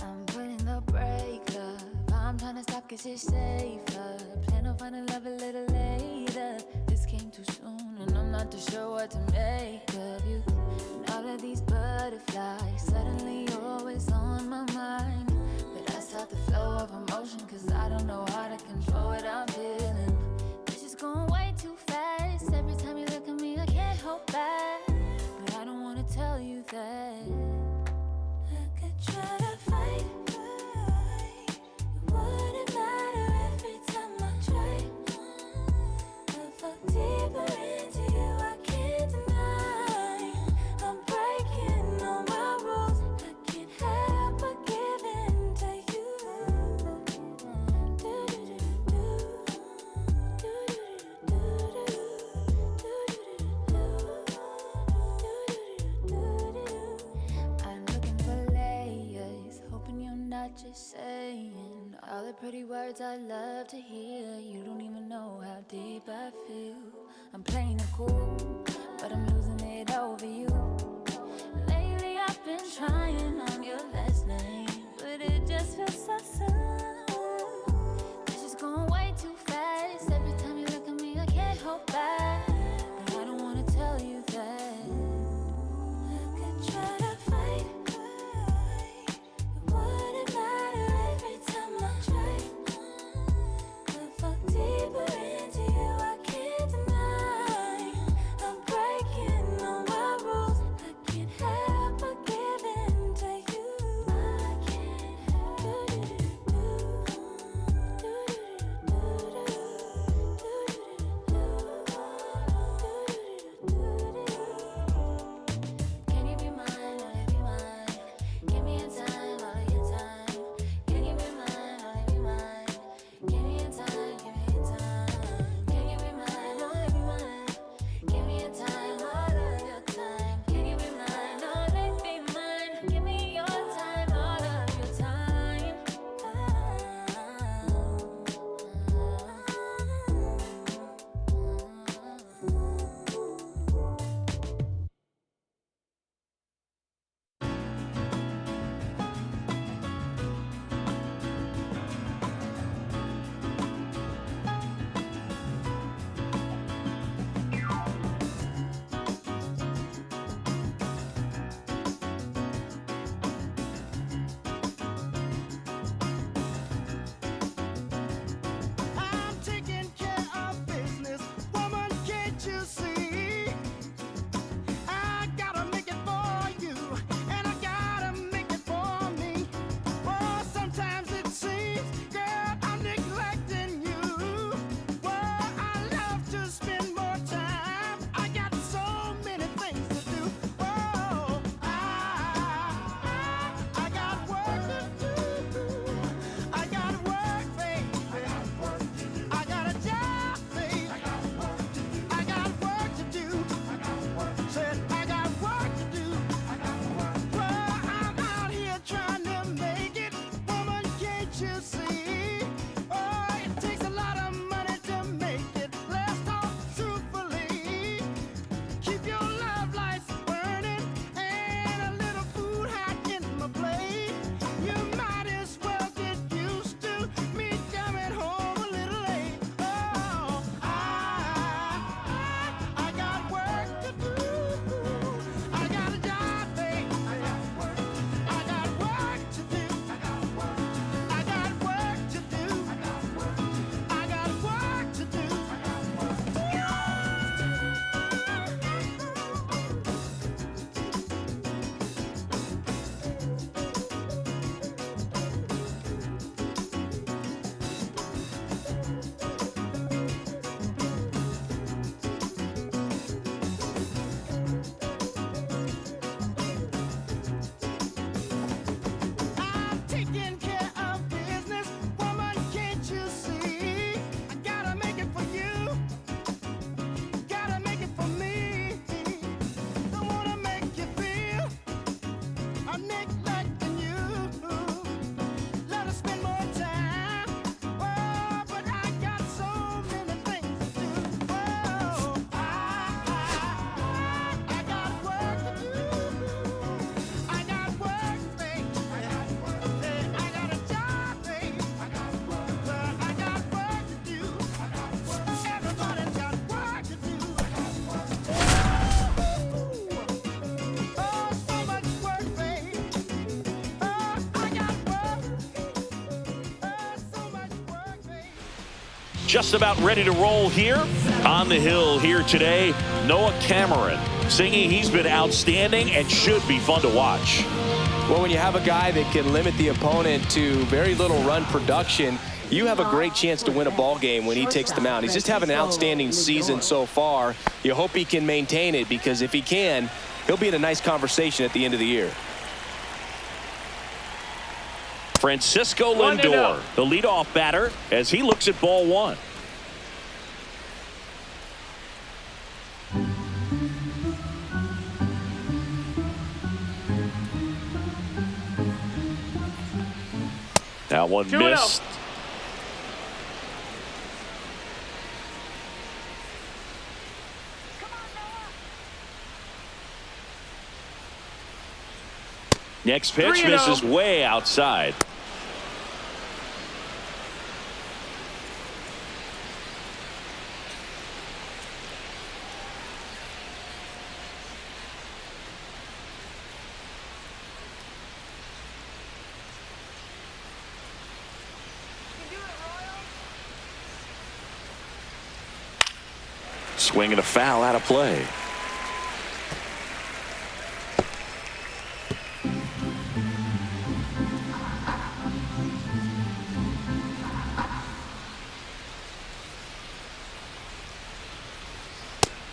I'm putting the brake up. I'm trying to stop cause it's safer. Plan on finding love a little later. This came too soon and I'm not too sure what to make of you. And all of these butterflies suddenly always on my mind. But I stop the flow of emotion cause I don't know how to control what I'm feeling. This is going way too fast. Every time you look at me I can't hold back. But I don't wanna tell you that I could try to fight. It wouldn't matter every time I try. I fall deeper into you, I can't deny. I'm breaking all my rules. I can't help but give in to you. I'm looking for layers, hoping you're not just saying all the pretty words I love to hear. You don't even know how deep I feel. I'm playing it cool, but I'm losing it over you. Lately I've been trying on your last name, but it just feels so soon. This is going way too fast. Every time you look at me I can't hold back. But I don't wanna tell you that I could try to fight. It wouldn't matter every time I try. I fall deeper into you, I can't deny. I'm breaking all my rules. I can't help but give in to you. I can't help Can you be mine, will you be mine? Give me a time, all of your time. Can you be mine, will you be mine? Give me a time, give me a time. Can you be mine, will you be mine? Give me a time, all of your time. Can you be mine, will you be mine? Give me your time, all of your time. I'm taking care of business, woman, can't you see? I gotta make it for you, and I gotta make it for me. Oh, sometimes it seems, girl, I'm neglecting you. Well, I love to spend more time. I got so many things to do. Oh, I got work to do. I got work, baby. I got a job, baby. I got work to do. Said I got work to do. Well, I'm out here trying to make it. Woman, can't you see? Oh, it takes a lot of money to make it. Let's talk truthfully. Keep your love lights burning and a little food hot in my plate. You might as well get used to me coming home a little late. Oh, I got work to do. I got a job, baby. I got work to do. I got work to do. I got work to do. I'm taking care of business, woman, can't you see? I gotta make it for you, gotta make it for me. Don't wanna make you feel I'm neglecting you. Let us spend more time. Oh, but I got so many things to do. Oh, I got work to do. I got work Just about ready to roll here. On the hill here today, Noah Cameron singing. He's been outstanding and should be fun to watch. Well, when you have a guy that can limit the opponent to very little run production, you have a great chance to win a ball game when he takes the mound. He's just having an outstanding season so far. You hope he can maintain it, because if he can, he'll be in a nice conversation at the end of the year. Francisco Lindor, the leadoff batter, as he looks at ball one. That one missed. Next pitch misses way outside. Swing and a foul out of play.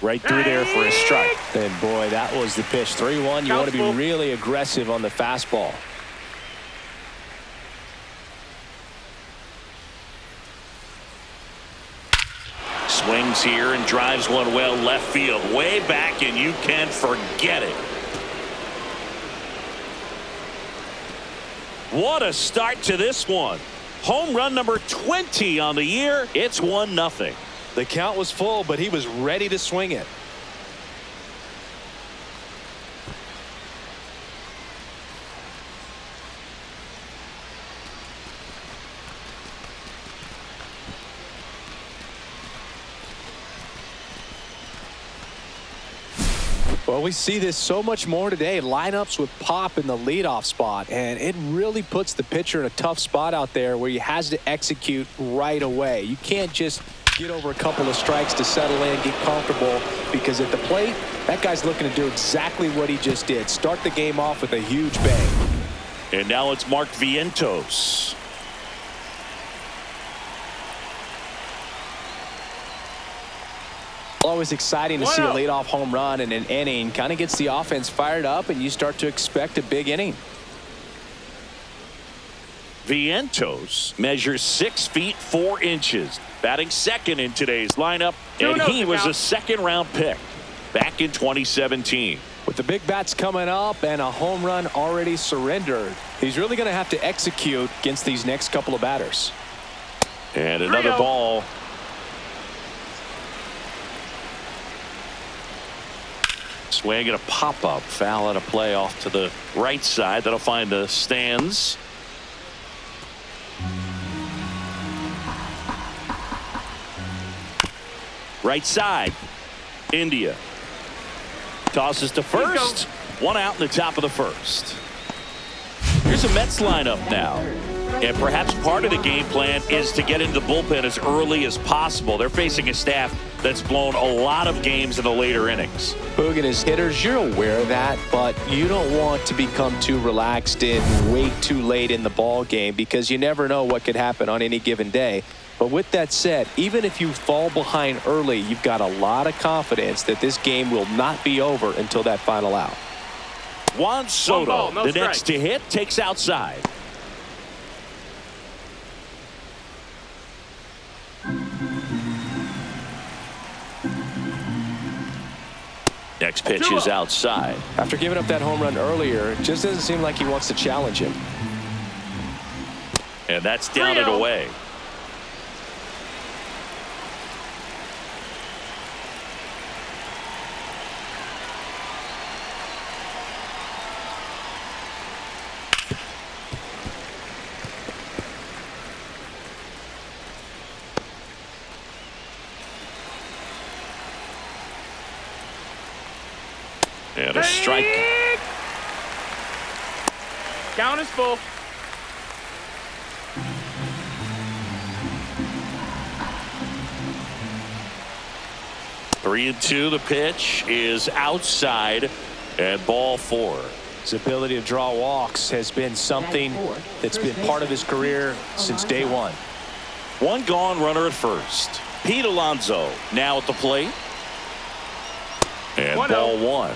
Right through there for a strike. And boy, that was the pitch. 3-1. You want to be really aggressive on the fastball. Swings here and drives one well left field, way back, and you can forget it. What a start to this one. Home run number 20 on the year. It's 1-0. The count was full, but he was ready to swing it. Well, we see this so much more today. Lineups with pop in the leadoff spot, and it really puts the pitcher in a tough spot out there where he has to execute right away. You can't just get over a couple of strikes to settle in, get comfortable, because at the plate, that guy's looking to do exactly what he just did. Start the game off with a huge bang. And now it's Mark Vientos. Always exciting to see a leadoff home run in an inning. Kind of gets the offense fired up, and you start to expect a big inning. Vientos measures 6 feet 4 inches, batting second in today's lineup, and he was a second-round pick back in 2017. With the big bats coming up and a home run already surrendered, he's really going to have to execute against these next couple of batters. And another ball. Swing and a pop-up, foul out of play off to the right side. That'll find the stands. Right side. India tosses to first. One out in the top of the first. Here's a Mets lineup now. And perhaps part of the game plan is to get into the bullpen as early as possible. They're facing a staff that's blown a lot of games in the later innings. Boog and his hitters, you're aware of that, but you don't want to become too relaxed and wait too late in the ball game, because you never know what could happen on any given day. But with that said, even if you fall behind early, you've got a lot of confidence that this game will not be over until that final out. Juan Soto, the next to hit, takes outside. Next pitch is outside. After giving up that home run earlier, it just doesn't seem like he wants to challenge him. And that's down and away. And a strike. Count is full. 3-2. The pitch is outside and ball 4. His ability to draw walks has been something that's been part of his career since day one. One gone, runner at first. Pete Alonso now at the plate. And ball 1.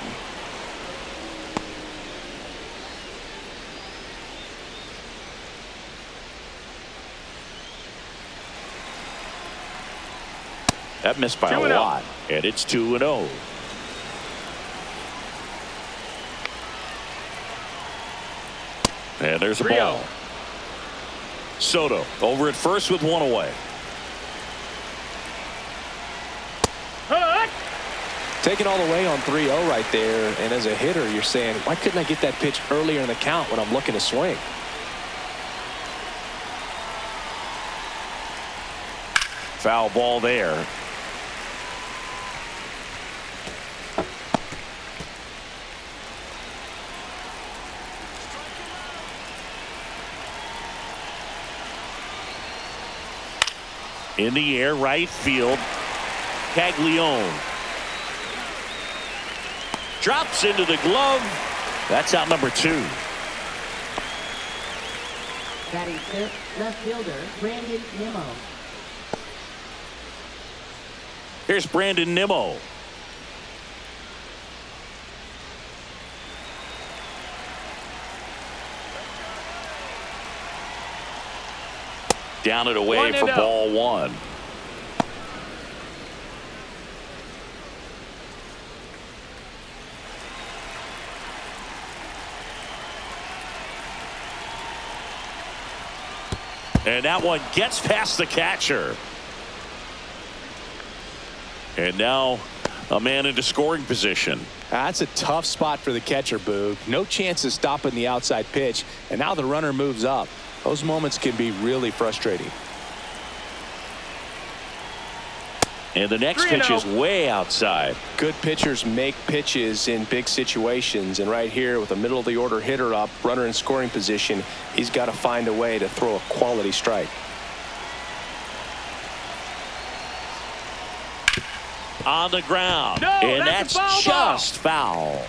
That missed by a lot. And it's 2-0. And there's a ball. Soto over at first with one away. Taking all the way on 3-0 right there. And as a hitter, you're saying, why couldn't I get that pitch earlier in the count when I'm looking to swing? Foul ball there. In the air, right field. Caglione drops into the glove. That's out number 2. Batting fifth, left fielder Brandon Nimmo. Here's Brandon Nimmo. Down and away for ball 1. And that one gets past the catcher. And now a man into scoring position. That's a tough spot for the catcher, Boog. No chance of stopping the outside pitch. And now the runner moves up. Those moments can be really frustrating. And the next pitch is way outside. Good pitchers make pitches in big situations. And right here with a middle of the order hitter up, runner in scoring position, he's got to find a way to throw a quality strike. On the ground. No, and that's just foul.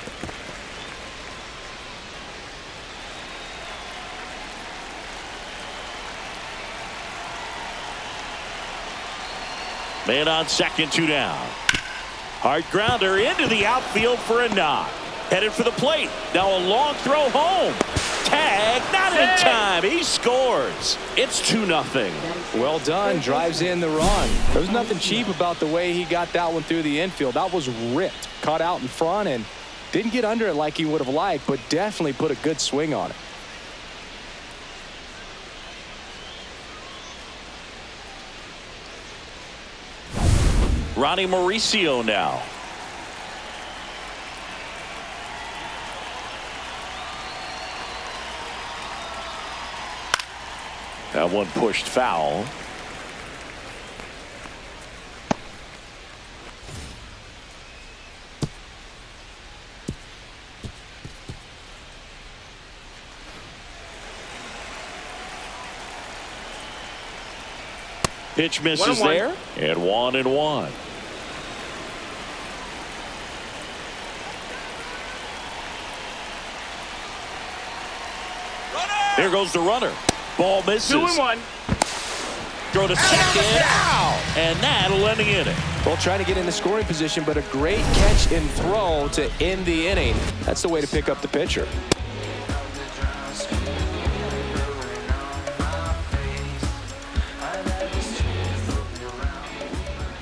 Man on second, 2 down. Hard grounder into the outfield for a knock. Headed for the plate. Now a long throw home. Tag, not in time. He scores. It's 2-0. Well done. Drives in the run. There was nothing cheap about the way he got that one through the infield. That was ripped. Caught out in front and didn't get under it like he would have liked, but definitely put a good swing on it. Ronnie Mauricio now. That one pushed foul. Pitch misses there. And 1-1. There goes the runner. Ball misses. 2-1. Throw to second. Out. And that'll end the inning. Well, trying to get into scoring position, but a great catch and throw to end the inning. That's the way to pick up the pitcher.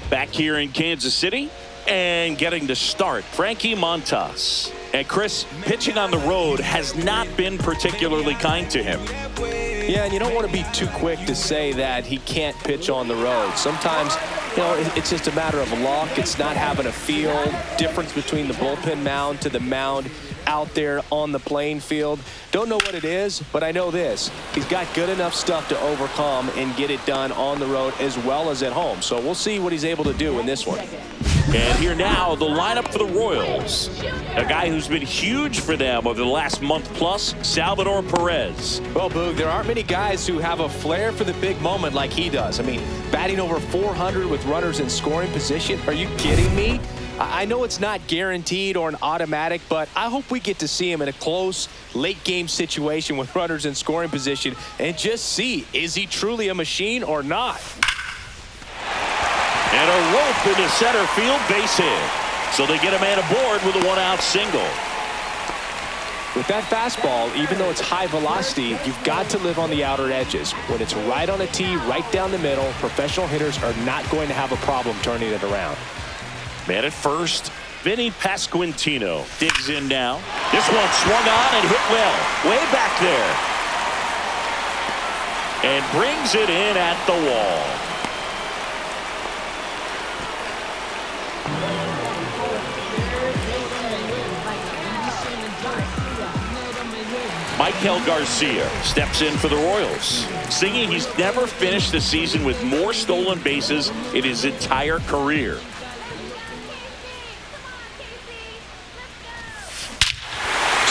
Back here in Kansas City and getting to start, Frankie Montas. And Chris, pitching on the road has not been particularly kind to him. Yeah, and you don't want to be too quick to say that he can't pitch on the road. Sometimes, you know, it's just a matter of luck. It's not having a feel. Difference between the bullpen mound to the mound out there on the playing field. Don't know what it is, but I know this. He's got good enough stuff to overcome and get it done on the road as well as at home. So we'll see what he's able to do in this one. And here now, the lineup for the Royals. A guy who's been huge for them over the last month plus, Salvador Perez. Well, Boog, there aren't many guys who have a flair for the big moment like he does. I mean, batting over 400 with runners in scoring position. Are you kidding me? I know it's not guaranteed or an automatic, but I hope we get to see him in a close, late-game situation with runners in scoring position and just see, is he truly a machine or not? And a rope into center field, base hit. So they get a man aboard with a one-out single. With that fastball, even though it's high velocity, you've got to live on the outer edges. When it's right on a tee, right down the middle, professional hitters are not going to have a problem turning it around. Man at first, Vinny Pasquantino digs in now. This one swung on and hit well, way back there. And brings it in at the wall. Michael Garcia steps in for the Royals, singing he's never finished the season with more stolen bases in his entire career.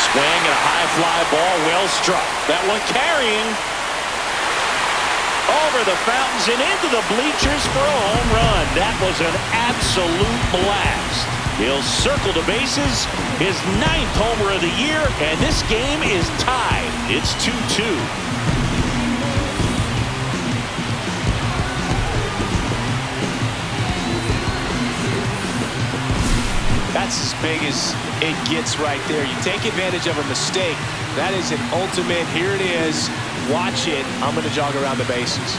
Swing and a high fly ball, well struck. That one carrying over the fountains and into the bleachers for a home run. That was an absolute blast. He'll circle the bases, his 9th homer of the year, and this game is tied. It's 2-2. That's as big as it gets right there. You take advantage of a mistake. That is an ultimate, here it is, watch it, I'm going to jog around the bases.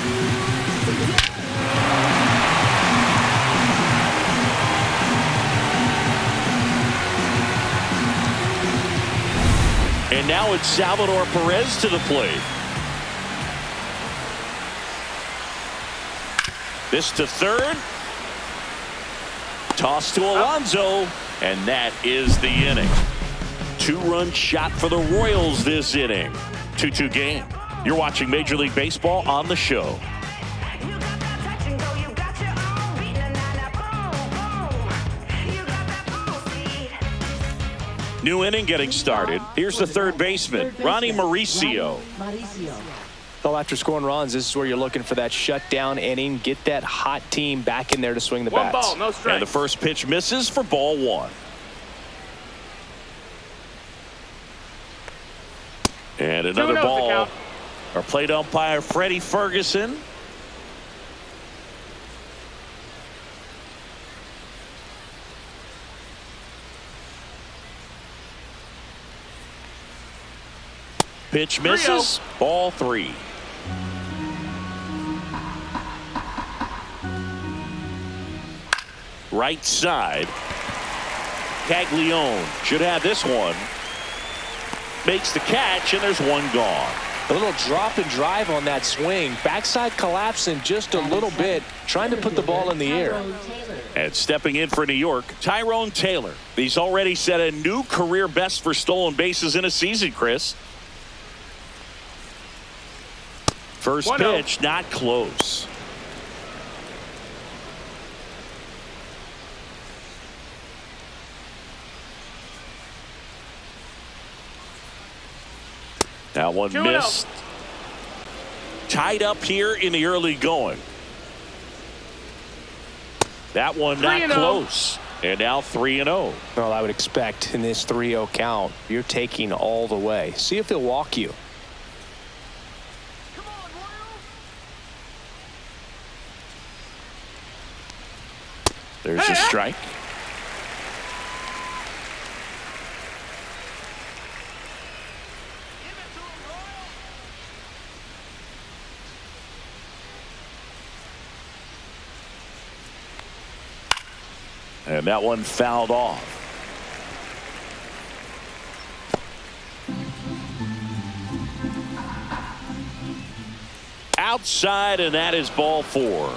And now it's Salvador Perez to the plate. This to third. Toss to Alonso. And that is the inning. 2-run shot for the Royals this inning. 2-2 game. You're watching Major League Baseball on the show. New inning getting started. Here's the third baseman, Ronnie Mauricio. Well, after scoring runs, this is where you're looking for that shutdown inning. Get that hot team back in there to swing the bats. 1 ball, no strikes. And the first pitch misses for ball 1. And another ball. Our plate umpire, Freddie Ferguson. Pitch misses. Ball 3. Right side. Caglione should have this one. Makes the catch, and there's one gone. A little drop and drive on that swing. Backside collapsing just a little bit, trying to put the ball in the air. And stepping in for New York, Tyrone Taylor. He's already set a new career best for stolen bases in a season, Chris. First pitch, not close. That one missed. Tied up here in the early going. That one not close. And now 3-0. Well, I would expect in this 3-0 count, you're taking all the way. See if he'll walk you. There's a strike. And that one fouled off. Outside, and that is ball 4.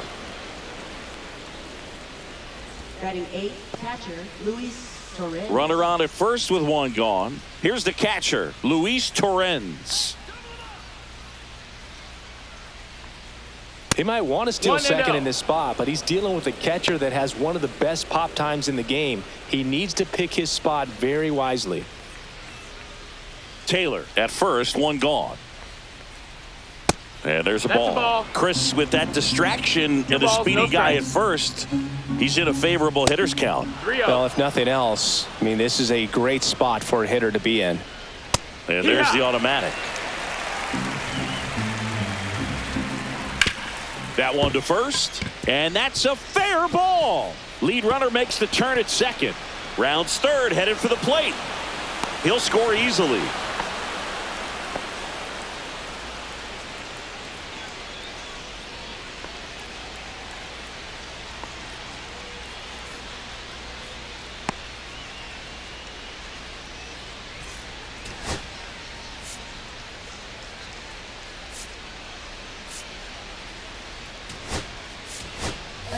Batting 8th, catcher, Luis Torres. Runner on at first with one gone. Here's the catcher, Luis Torrens. He might want to steal 1-0. second in this spot, but he's dealing with a catcher that has one of the best pop times in the game. He needs to pick his spot very wisely. Taylor at first, one gone. And there's a That's ball. a ball. Chris, with that distraction and the balls, speedy no guy at strikes. first, he's in a favorable hitter's count. 3-0. Well, if nothing else, I mean, this is a great spot for a hitter to be in. And there's Yeah. the automatic. That one to first, and that's a fair ball. Lead runner makes the turn at second. Rounds third, headed for the plate. He'll score easily.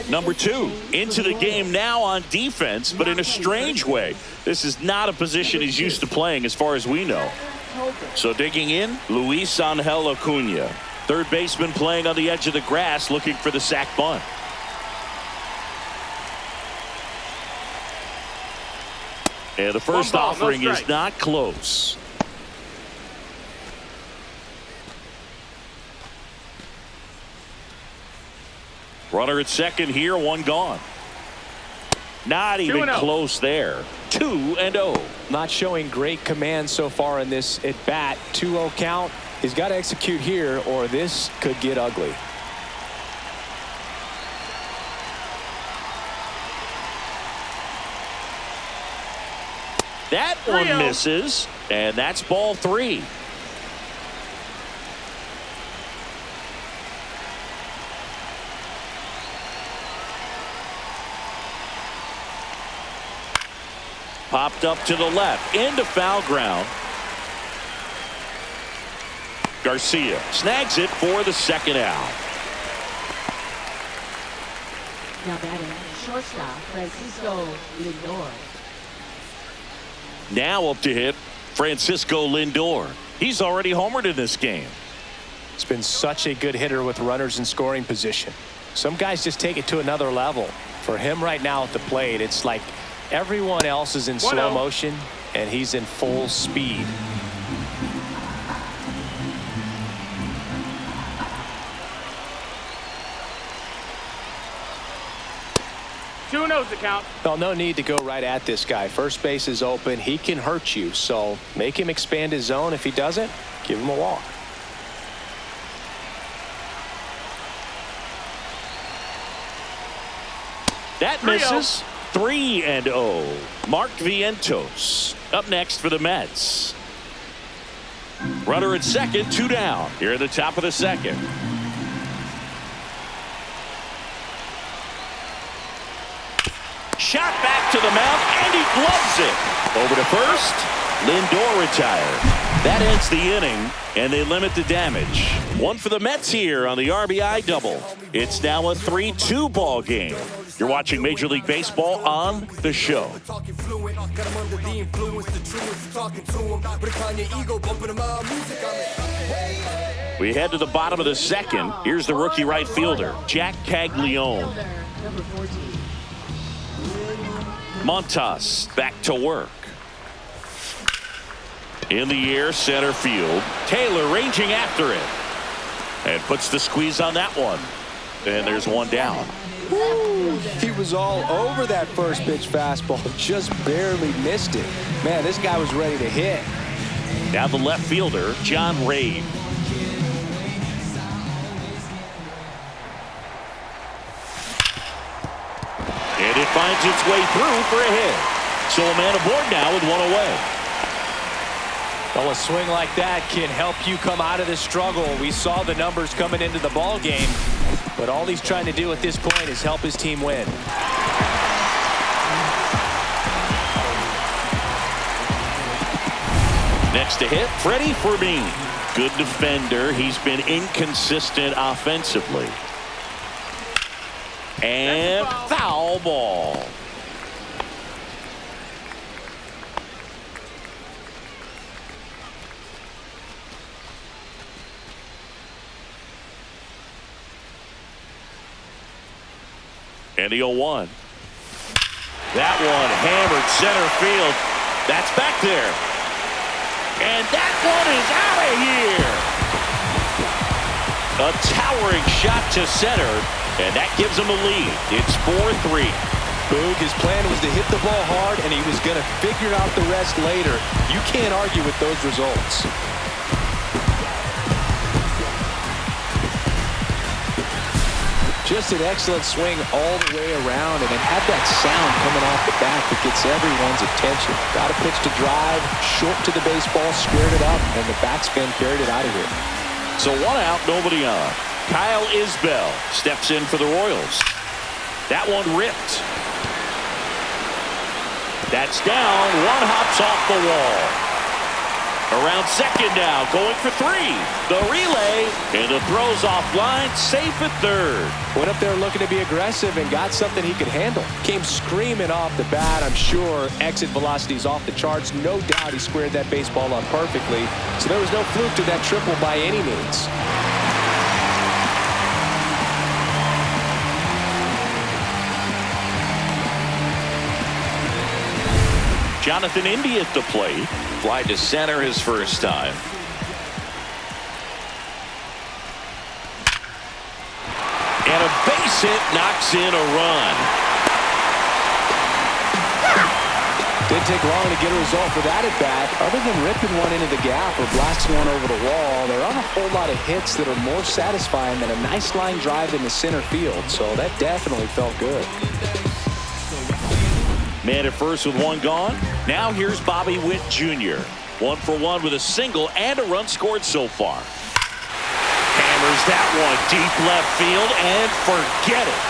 Number 2 into the game now on defense, but in a strange way. This is not a position he's used to playing as far as we know. So digging in, Luis Angel Acuna, third baseman playing on the edge of the grass, looking for the sac bunt. And the first 1 ball, no offering is strike. not close. Runner at second here, one gone. Not even 2-0. close there. 2-0. Not showing great command so far in this at bat. 2-0 count. He's got to execute here or this could get ugly. That one 3-0. misses, and that's ball 3. Popped up to the left, into foul ground. Garcia snags it for the second out. Now batting, shortstop, Francisco Lindor. Now up to hit Francisco Lindor. He's already homered in this game. He's been such a good hitter with runners in scoring position. Some guys just take it to another level. For him right now at the plate, it's like everyone else is in 1-0. slow motion and he's in full speed. Two no's the count. Well, no need to go right at this guy. First base is open. He can hurt you. So make him expand his zone. If he doesn't, give him a walk. That 3-0. misses. 3-0. Mark Vientos up next for the Mets. Runner at second, 2 down. Here at the top of the second. Shot back to the mound, and he gloves it. Over to first. Lindor retired. That ends the inning, and they limit the damage. One for the Mets here on the RBI double. It's now a 3-2 ball game. You're watching Major League Baseball on The Show. We head to the bottom of the second. Here's the rookie right fielder, Jack Caglione. Number 14. Montas back to work. In the air, center field. Taylor ranging after it. And puts the squeeze on that one. And there's one down. Woo! He was all over that first pitch fastball. Just barely missed it. Man, this guy was ready to hit. Now the left fielder, John Ray. And it finds its way through for a hit. So a man aboard now with one away. Well, a swing like that can help you come out of this struggle. We saw the numbers coming into the ball game, but all he's trying to do at this point is help his team win. Next to hit, Freddie Fermin. Good defender. He's been inconsistent offensively. And foul ball. And the 0-1. That one hammered center field. That's back there. And that one is out of here. A towering shot to center, and that gives him a lead. It's 4-3. Boog, his plan was to hit the ball hard, and he was going to figure out the rest later. You can't argue with those results. Just an excellent swing all the way around, and it had that sound coming off the bat that gets everyone's attention. Got a pitch to drive, short to the baseball, squared it up, and the backspin carried it out of here. So 1 out, nobody on. Kyle Isbell steps in for the Royals. That one ripped. That's down. One hops off the wall. Around second now, going for 3. The relay, and the throw's offline, safe at third. Went up there looking to be aggressive and got something he could handle. Came screaming off the bat, I'm sure. Exit velocity's off the charts. No doubt he squared that baseball up perfectly. So there was no fluke to that triple by any means. Jonathan India at the plate. Fly to center his first time. And a base hit knocks in a run. Didn't take long to get a result for that at bat. Other than ripping one into the gap or blasting one over the wall, there aren't a whole lot of hits that are more satisfying than a nice line drive in the center field. So that definitely felt good. Man at first with 1 gone. Now here's Bobby Witt Jr. 1 for 1 with a single and a run scored so far. Hammers that one deep left field and forget it.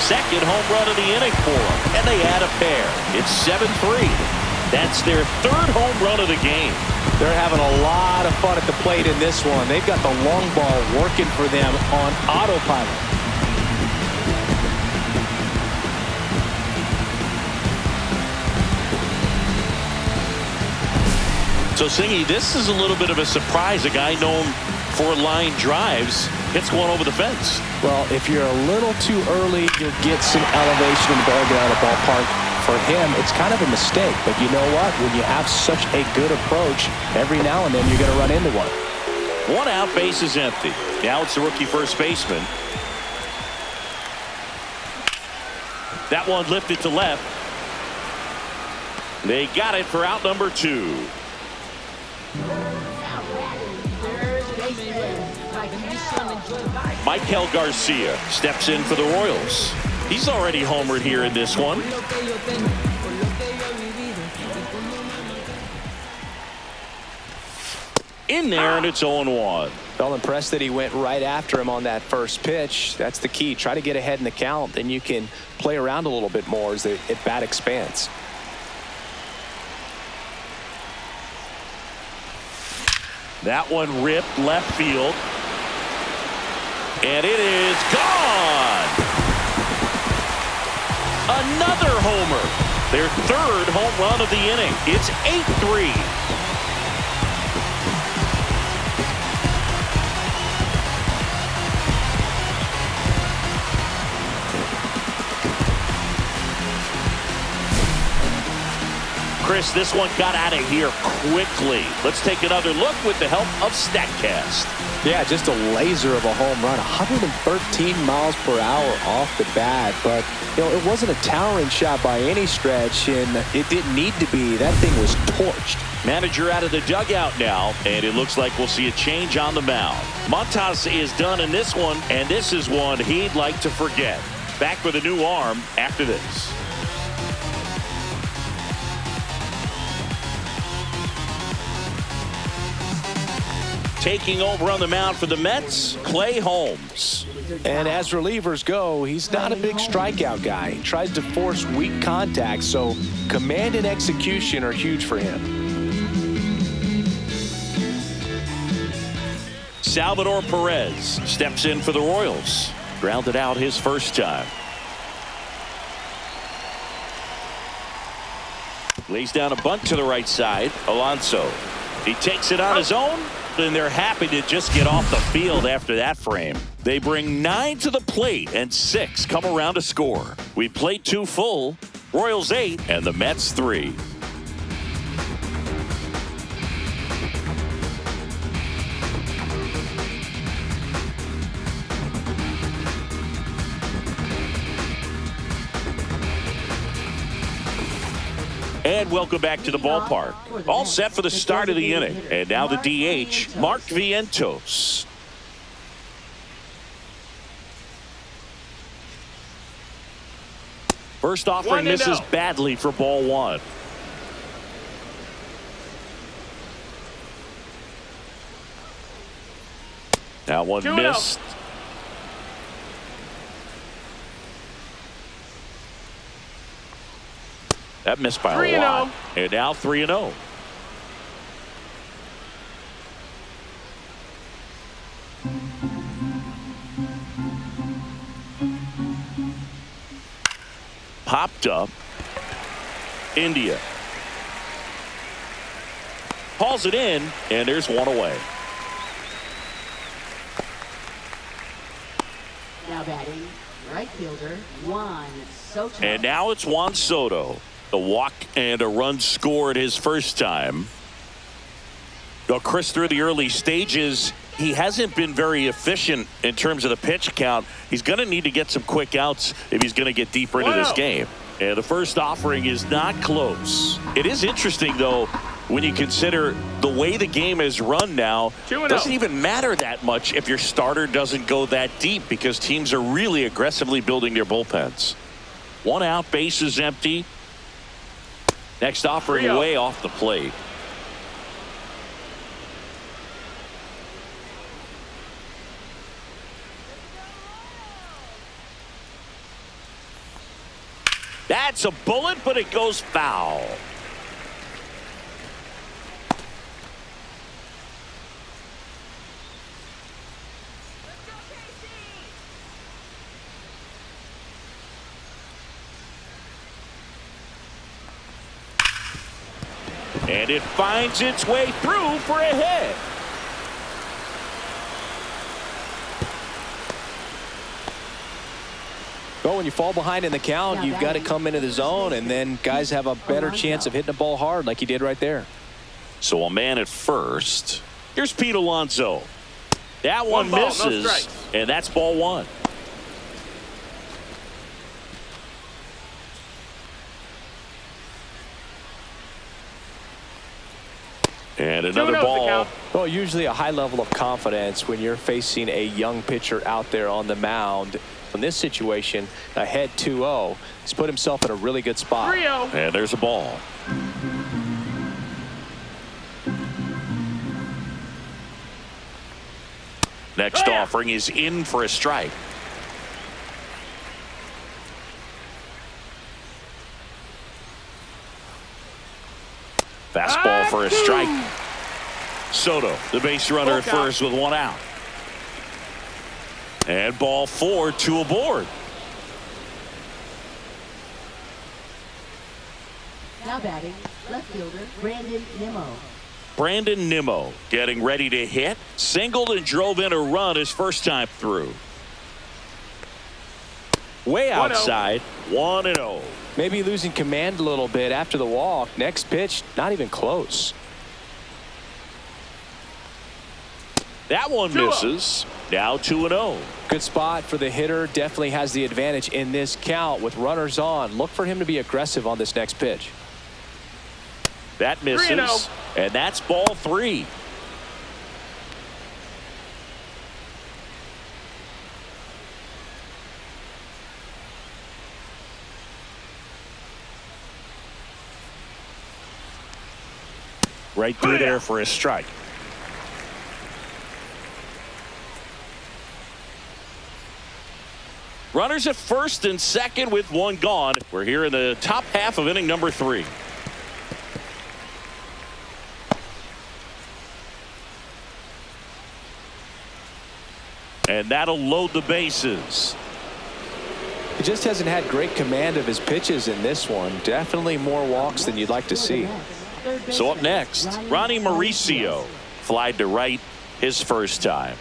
Second home run of the inning for them, and they add a pair. It's 7-3. That's their 3rd home run of the game. They're having a lot of fun at the plate in this one. They've got the long ball working for them on autopilot. So, Singy, this is a little bit of a surprise. A guy known for line drives hits one over the fence. Well, if you're a little too early, you'll get some elevation and the ball get out of the ballpark. For him, it's kind of a mistake. But you know what? When you have such a good approach, every now and then you're going to run into one. 1 out, base is empty. Now it's the rookie first baseman. That one lifted to left. They got it for out number 2. Michael Garcia steps in for the Royals. He's already homered here in this one. In there, and it's 0-1. Felt impressed that he went right after him on that first pitch. That's the key. Try to get ahead in the count, then you can play around a little bit more as the at-bat expands. That one ripped left field. And it is gone. Another homer. Their 3rd home run of the inning. It's 8-3. Chris, this one got out of here quickly. Let's take another look with the help of StatCast. Yeah, just a laser of a home run. 113 miles per hour off the bat. But, you know, it wasn't a towering shot by any stretch, and it didn't need to be. That thing was torched. Manager out of the dugout now, and it looks like we'll see a change on the mound. Montas is done in this one, and this is one he'd like to forget. Back with a new arm after this. Taking over on the mound for the Mets, Clay Holmes. And as relievers go, he's not a big strikeout guy. He tries to force weak contact, so command and execution are huge for him. Salvador Perez steps in for the Royals. Grounded out his first time. Lays down a bunt to the right side. Alonso. He takes it on his own. and they're happy to just get off the field after that frame. They bring 9 to the plate, and 6 come around to score. We played 2 full, Royals 8, and the Mets 3. And welcome back to the ballpark. All set for the start of the inning. And now the DH, Mark Vientos. First offering misses badly for ball 1. That one missed. That missed by a lot. And now 3-0. Popped up. India. Hauls it in, and there's one away. Now batting, right fielder, Juan Soto. And now it's Juan Soto. A walk and a run scored his first time. Well, Chris, through the early stages, he hasn't been very efficient in terms of the pitch count. He's going to need to get some quick outs if he's going to get deeper into this game. And the first offering is not close. It is interesting, though, when you consider the way the game is run now. It doesn't even matter that much if your starter doesn't go that deep because teams are really aggressively building their bullpens. 1 out, base is empty. Next offering way off the plate. That's a bullet, but it goes foul. And it finds its way through for a hit. Well, when you fall behind in the count, you've got to come into the zone, and then guys have a better chance of hitting the ball hard like he did right there. So a man at first. Here's Pete Alonso. That one misses, and that's ball 1. And another ball. Well, usually a high level of confidence when you're facing a young pitcher out there on the mound. In this situation, ahead 2-0, he's put himself in a really good spot. 3-0. And there's a ball. Next offering is in for a strike. Fastball for a strike. Soto, the base runner at first with 1 out. And ball 4, 2 aboard. Now batting, left fielder, Brandon Nimmo. Brandon Nimmo getting ready to hit. Singled and drove in a run his first time through. Way outside, 1-0. Maybe losing command a little bit after the walk. Next pitch, not even close. That one misses. Now 2-0. Good spot for the hitter. Definitely has the advantage in this count with runners on. Look for him to be aggressive on this next pitch. That misses. And that's ball 3. Right through there for a strike. Runners at first and second with 1 gone. We're here in the top half of inning number 3. And that'll load the bases. He just hasn't had great command of his pitches in this one. Definitely more walks than you'd like to see. So up next, Ronnie Mauricio. Flied to right, his first time.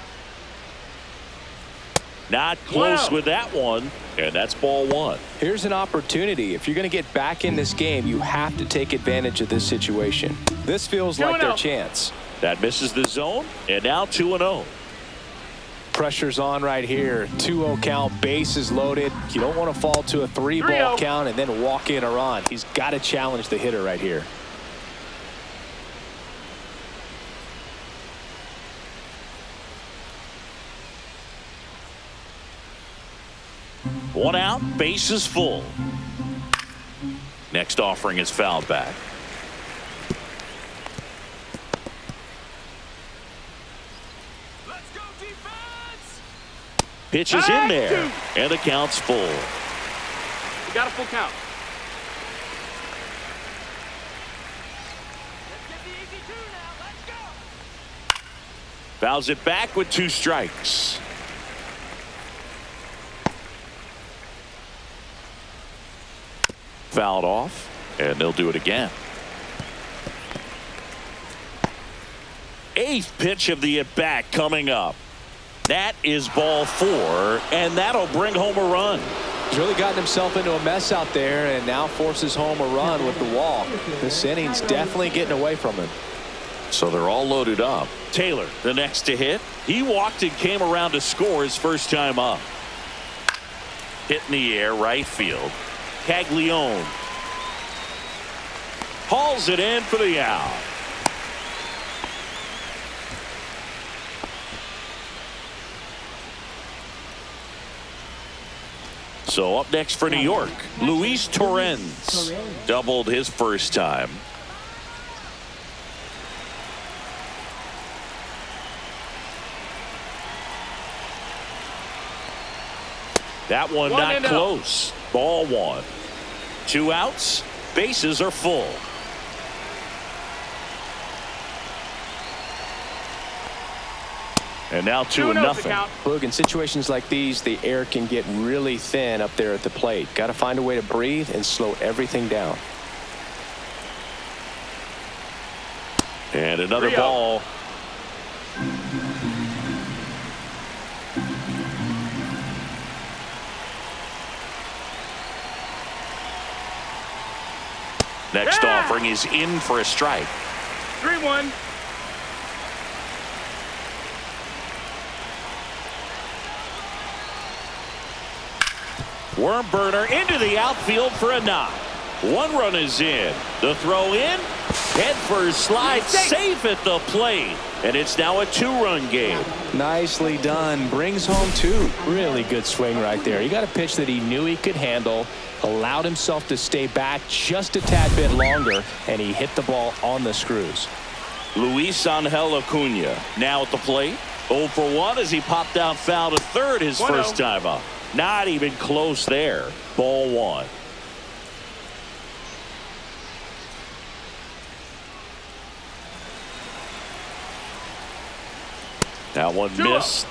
Not close with that one, and that's ball one. Here's an opportunity. If you're going to get back in this game, you have to take advantage of this situation. This feels like their chance. That misses the zone, and now 2-0. Pressure's on right here. 2-0 count, bases loaded. You don't want to fall to a 3-ball count and then walk in a run. He's got to challenge the hitter right here. One out, bases full. Next offering is fouled back. Let's go defense! Pitch is in there, and the count's full. We got a full count. Let's get the easy two now. Let's go! Fouls it back with 2 strikes. Fouled off, and they'll do it again. 8th pitch of the at-bat coming up. That is ball 4, and that'll bring home a run. He's really gotten himself into a mess out there and now forces home a run with the walk. This inning's definitely getting away from him. So they're all loaded up. Taylor, the next to hit. He walked and came around to score his first time up. Hit in the air, right field. Caglione hauls it in for the out. So up next for New York, Luis Torrens doubled his first time. That one not close. Ball 1. 2 outs. Bases are full. And now 2-0. Look, in situations like these, the air can get really thin up there at the plate. Got to find a way to breathe and slow everything down. And another ball. Next offering is in for a strike. 3-1. Worm burner into the outfield for a knock. 1 run is in. The throw in. Head first slide safe at the plate. And it's now a 2-run game. Nicely done. Brings home 2. Really good swing right there. He got a pitch that he knew he could handle. Allowed himself to stay back just a tad bit longer, and he hit the ball on the screws. Luis Angel Acuna now at the plate. 0 for 1 as he popped out foul to third his first time up. Not even close there. Ball 1. That one missed.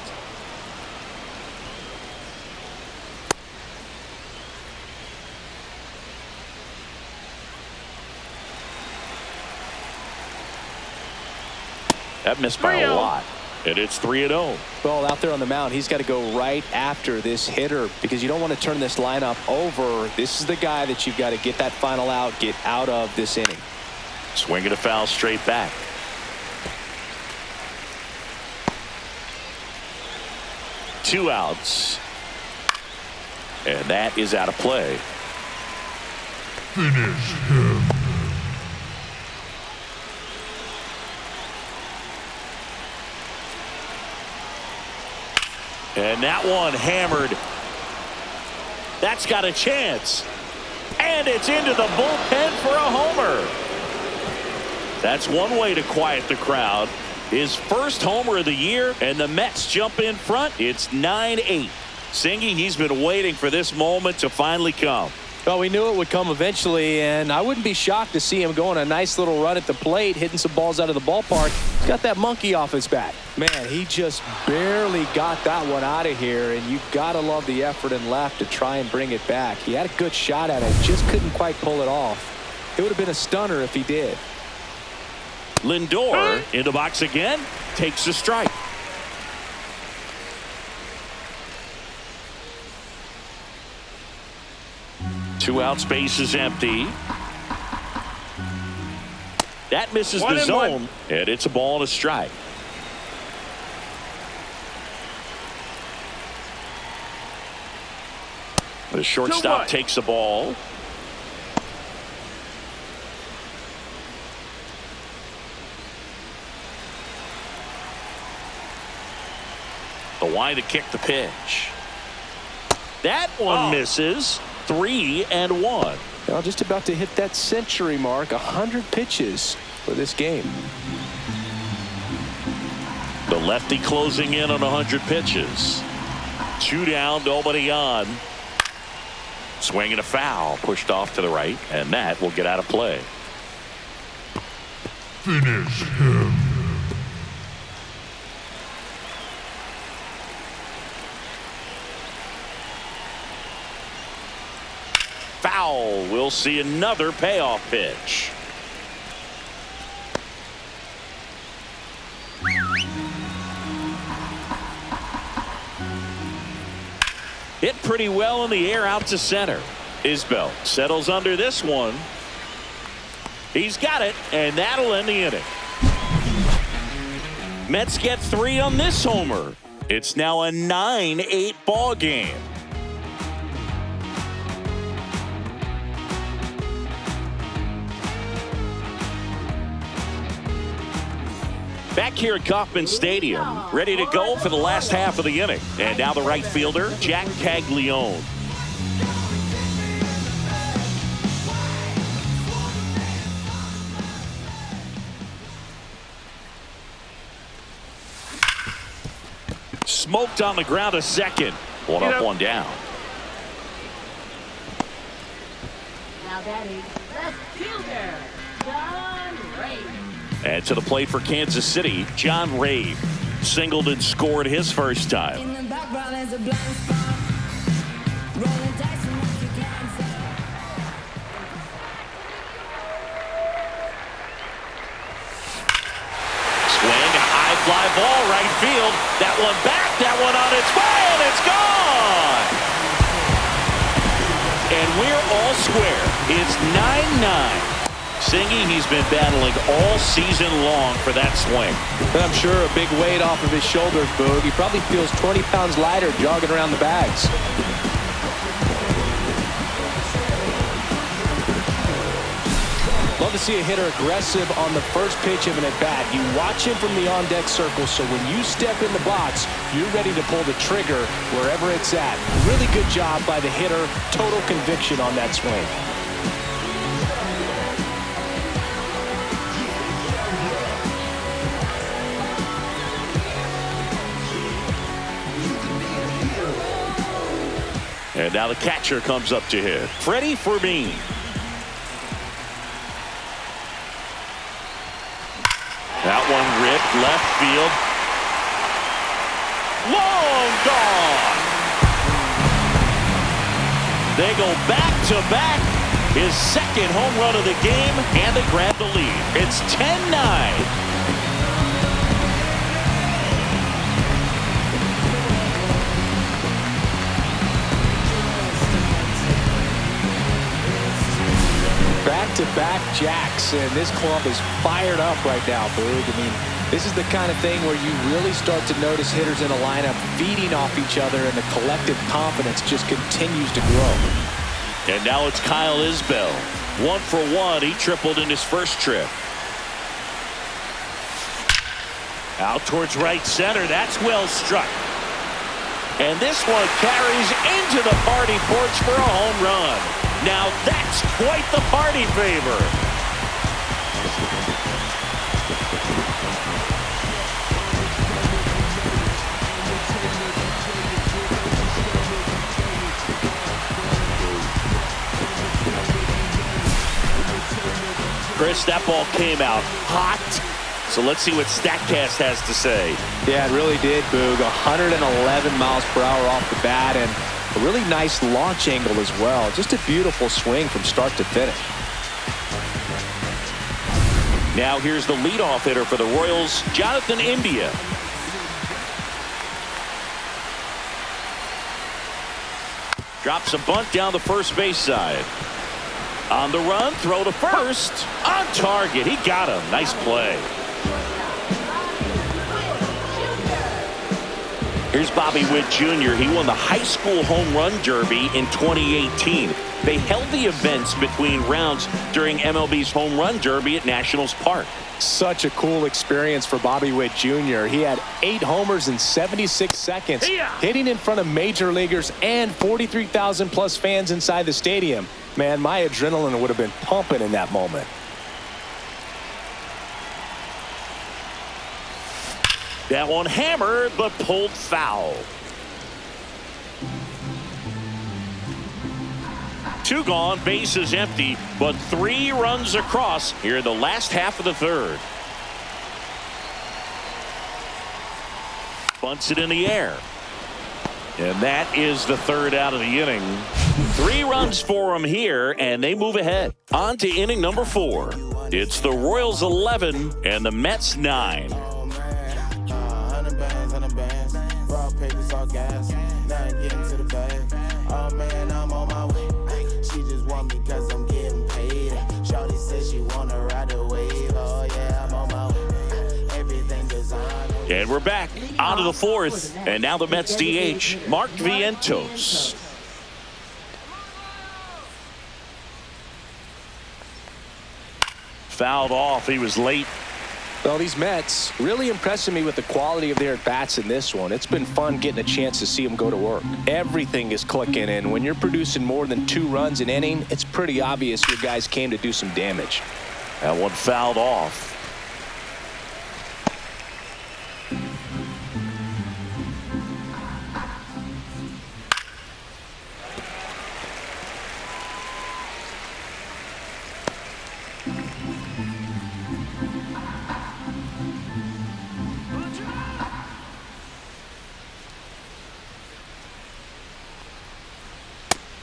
That missed by a lot. And it's 3-0. Well, out there on the mound, he's got to go right after this hitter because you don't want to turn this lineup over. This is the guy that you've got to get that final out, get out of this inning. Swinging a foul straight back. Two outs. And that is out of play. Finish him. And that one hammered. That's got a chance. And it's into the bullpen for a homer. That's one way to quiet the crowd. His first homer of the year, and the Mets jump in front. It's 9-8. Singy, he's been waiting for this moment to finally come. Well, we knew it would come eventually, and I wouldn't be shocked to see him go on a nice little run at the plate, hitting some balls out of the ballpark. He's got that monkey off his back. Man, he just barely got that one out of here, and you've got to love the effort in left to try and bring it back. He had a good shot at it, just couldn't quite pull it off. It would have been a stunner if he did. Lindor in the box again. takes a strike. Two out, space is empty. That misses the zone, and it's a ball and a strike. The shortstop takes the ball. The wind to kick the pitch. That one misses. 3-1. Now just about to hit that century mark. 100 pitches for this game. The lefty closing in on 100 pitches. 2 down, nobody on. Swing and a foul, pushed off to the right, and that will get out of play. Finish him. Foul. We'll see another payoff pitch. Hit pretty well in the air out to center. Isbell settles under this one. He's got it, and that'll end the inning. Mets get 3 on this homer. It's now a 9-8 ball game. Back here at Kauffman Stadium, ready to go for the last half of the inning. And now the right fielder, Jack Caglione. Smoked on the ground a second. One up, one down. Now batting, left fielder, John Ray. And to the plate for Kansas City, John Ray. Singled and scored his first time. In the background is a blind spot. Rolling dice and what you can't say. Swing, high fly ball, right field. That one back, that one on its way, and it's gone. And we're all square. It's 9-9. Singy, he's been battling all season long for that swing. And I'm sure a big weight off of his shoulders, Boog. He probably feels 20 pounds lighter jogging around the bags. Love to see a hitter aggressive on the first pitch of an at-bat. You watch him from the on-deck circle, so when you step in the box, you're ready to pull the trigger wherever it's at. Really good job by the hitter. Total conviction on that swing. And now the catcher comes up to hit. Freddie Fermin. That one ripped left field. Long gone. They go back to back. His second home run of the game, and they grab the lead. It's 10-9. Back-to-back jacks, and this club is fired up right now, Boog. I mean, this is the kind of thing where you really start to notice hitters in a lineup feeding off each other, and the collective confidence just continues to grow. And now it's Kyle Isbell. 1 for 1. He tripled in his first trip. Out towards right center. That's well struck. And this one carries into the party porch for a home run. Now that's quite the party favor. Chris, that ball came out hot. So let's see what StatCast has to say. Yeah, it really did, Boog. 111 miles per hour off the bat, and a really nice launch angle as well. Just a beautiful swing from start to finish. Now here's the leadoff hitter for the Royals, Jonathan India. Drops a bunt down the first base side. On the run, throw to first. On target, he got him. Nice play. Here's Bobby Witt Jr. He won the high school home run derby in 2018. They held the events between rounds during MLB's home run derby at Nationals Park. Such a cool experience for Bobby Witt Jr. He had 8 homers in 76 seconds, hitting in front of major leaguers and 43,000 plus fans inside the stadium. Man, my adrenaline would have been pumping in that moment. That one hammered, but pulled foul. 2 gone, bases empty, but 3 runs across here in the last half of the third. Bunts it in the air. And that is the third out of the inning. 3 runs for them here, and they move ahead. On to inning number 4. It's the Royals 11 and the Mets 9. Papers all gas, now I'm getting to the bag. Oh man, I'm on my way. She just want me cause I'm getting paid. Shawty says she wanna ride the wave. Oh yeah, I'm on my way. Everything designed. And we're back onto the 4th, and now the Mets DH, Mark Vientos. Fouled off, he was late. Well, these Mets really impressing me with the quality of their at-bats in this one. It's been fun getting a chance to see them go to work. Everything is clicking, and when you're producing more than 2 runs an inning, it's pretty obvious your guys came to do some damage. That one fouled off.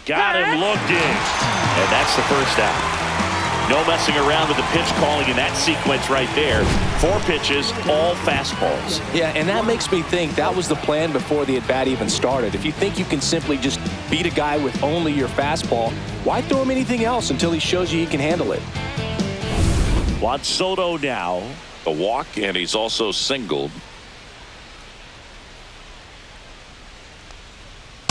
Got him looking. And that's the first out. No messing around with the pitch calling in that sequence right there. 4 pitches, all fastballs. Yeah, and that makes me think that was the plan before the at-bat even started. If you think you can simply just beat a guy with only your fastball, why throw him anything else until he shows you he can handle it? Juan Soto now. A walk, and he's also singled.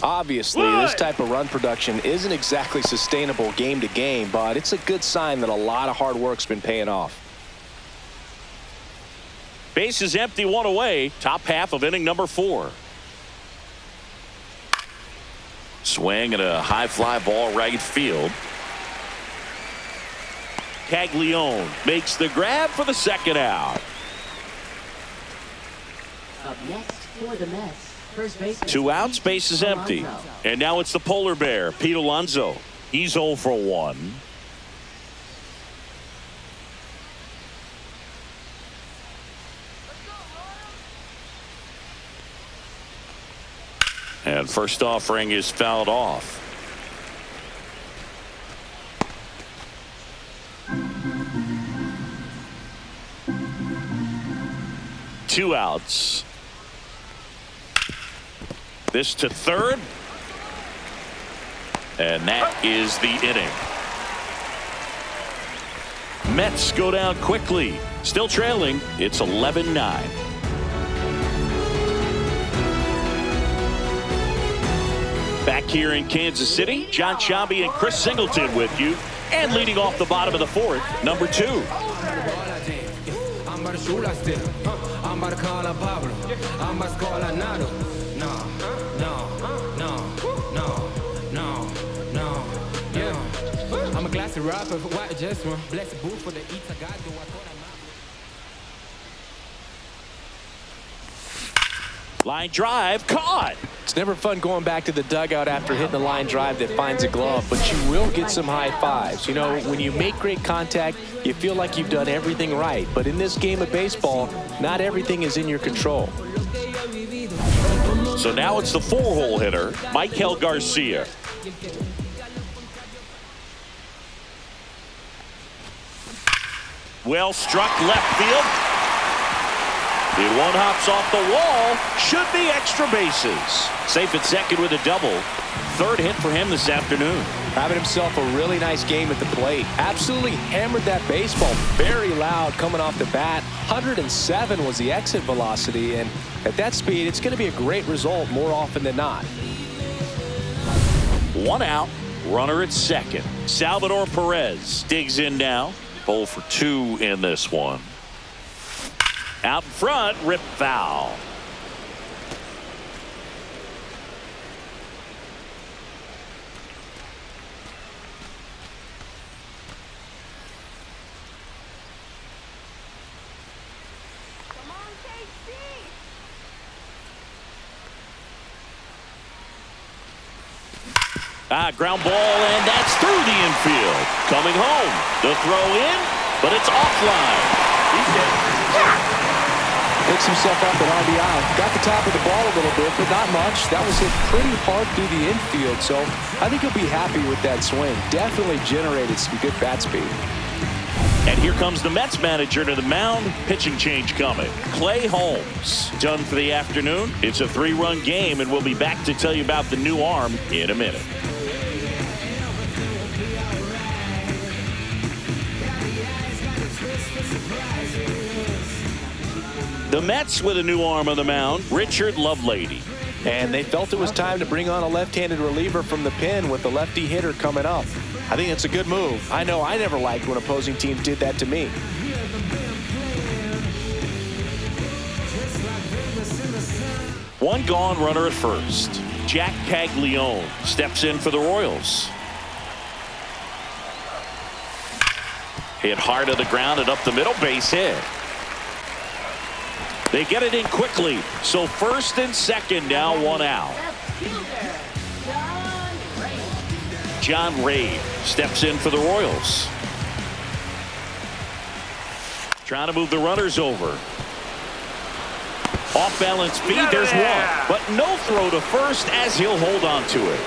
Obviously, this type of run production isn't exactly sustainable game to game, but it's a good sign that a lot of hard work's been paying off. Base is empty, 1 away. Top half of inning number 4. Swing and a high fly ball right field. Caglione makes the grab for the second out. Up next for the Mets. First base. 2 outs, base is empty. And now it's the polar bear, Pete Alonso. He's 0 for 1. And first offering is fouled off. Two outs. This to third. And that is the inning. Mets go down quickly. Still trailing. It's 11-9. Back here in Kansas City, John Sciambi and Chris Singleton with you. And leading off the bottom of the 4th, number 2. I'm about to shoot like still. I'm about to call up Pablo. I'm about to call out Nado. No. Yeah. I'm a classy rapper. Why just one? Bless the booth for the eats I got. Do I thought I'm Line drive, caught. It's never fun going back to the dugout after hitting a line drive that finds a glove, but you will get some high fives. You know, when you make great contact, you feel like you've done everything right. But in this game of baseball, not everything is in your control. So now it's the 4-hole hitter, Michael Garcia. Well struck left field. The one hops off the wall. Should be extra bases. Safe at second with a double. Third hit for him this afternoon. Having himself a really nice game at the plate. Absolutely hammered that baseball. Very loud coming off the bat. 107 was the exit velocity. And at that speed, it's going to be a great result more often than not. One out. Runner at second. Salvador Perez digs in now. 0 for 2 in this one. Out in front, rip foul. Ground ball, and that's through the infield. Coming home. The throw in, but it's offline. Picks himself up at RBI. Got the top of the ball a little bit, but not much. That was hit pretty hard through the infield, so I think he'll be happy with that swing. Definitely generated some good bat speed. And here comes the Mets manager to the mound. Pitching change coming. Clay Holmes done for the afternoon. It's a 3-run game, and we'll be back to tell you about the new arm in a minute. The Mets with a new arm on the mound, Richard Lovelady. And they felt it was time to bring on a left-handed reliever from the pen with the lefty hitter coming up. I think it's a good move. I know I never liked when opposing teams did that to me. One gone, runner at first. Jack Caglione steps in for the Royals. Hit hard to the ground and up the middle, base hit. They get it in quickly. So first and second now, one out. John Ray steps in for the Royals. Trying to move the runners over. Off balance feed, there's one. But no throw to first as he'll hold on to it.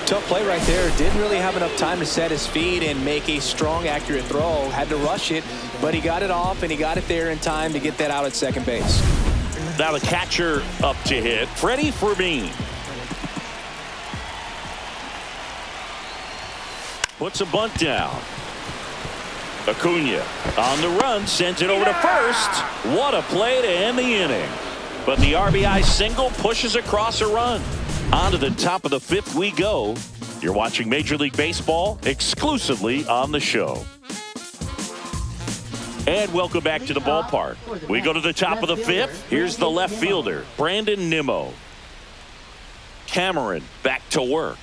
Tough play right there. Didn't really have enough time to set his feet and make a strong, accurate throw. Had to rush it, but he got it off, and he got it there in time to get that out at second base. Now the catcher up to hit, Freddie Fermin. Puts a bunt down. Acuna on the run, sends it over to first. What a play to end the inning. But the RBI single pushes across a run. On to the top of the fifth we go. You're watching Major League Baseball exclusively on the show. And welcome back to the ballpark. We go to the top of the fifth. Here's the left fielder, Brandon Nimmo. Cameron back to work.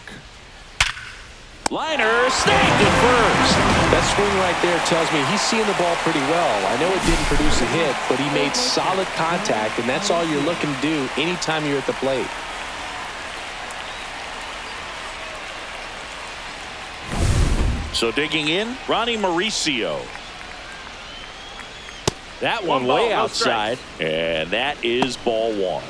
Liner snagged at first. That swing right there tells me he's seeing the ball pretty well. I know it didn't produce a hit, but he made solid contact, and that's all you're looking to do anytime you're at the plate. So digging in, Ronnie Mauricio. That one ball, way no outside, and that is ball one.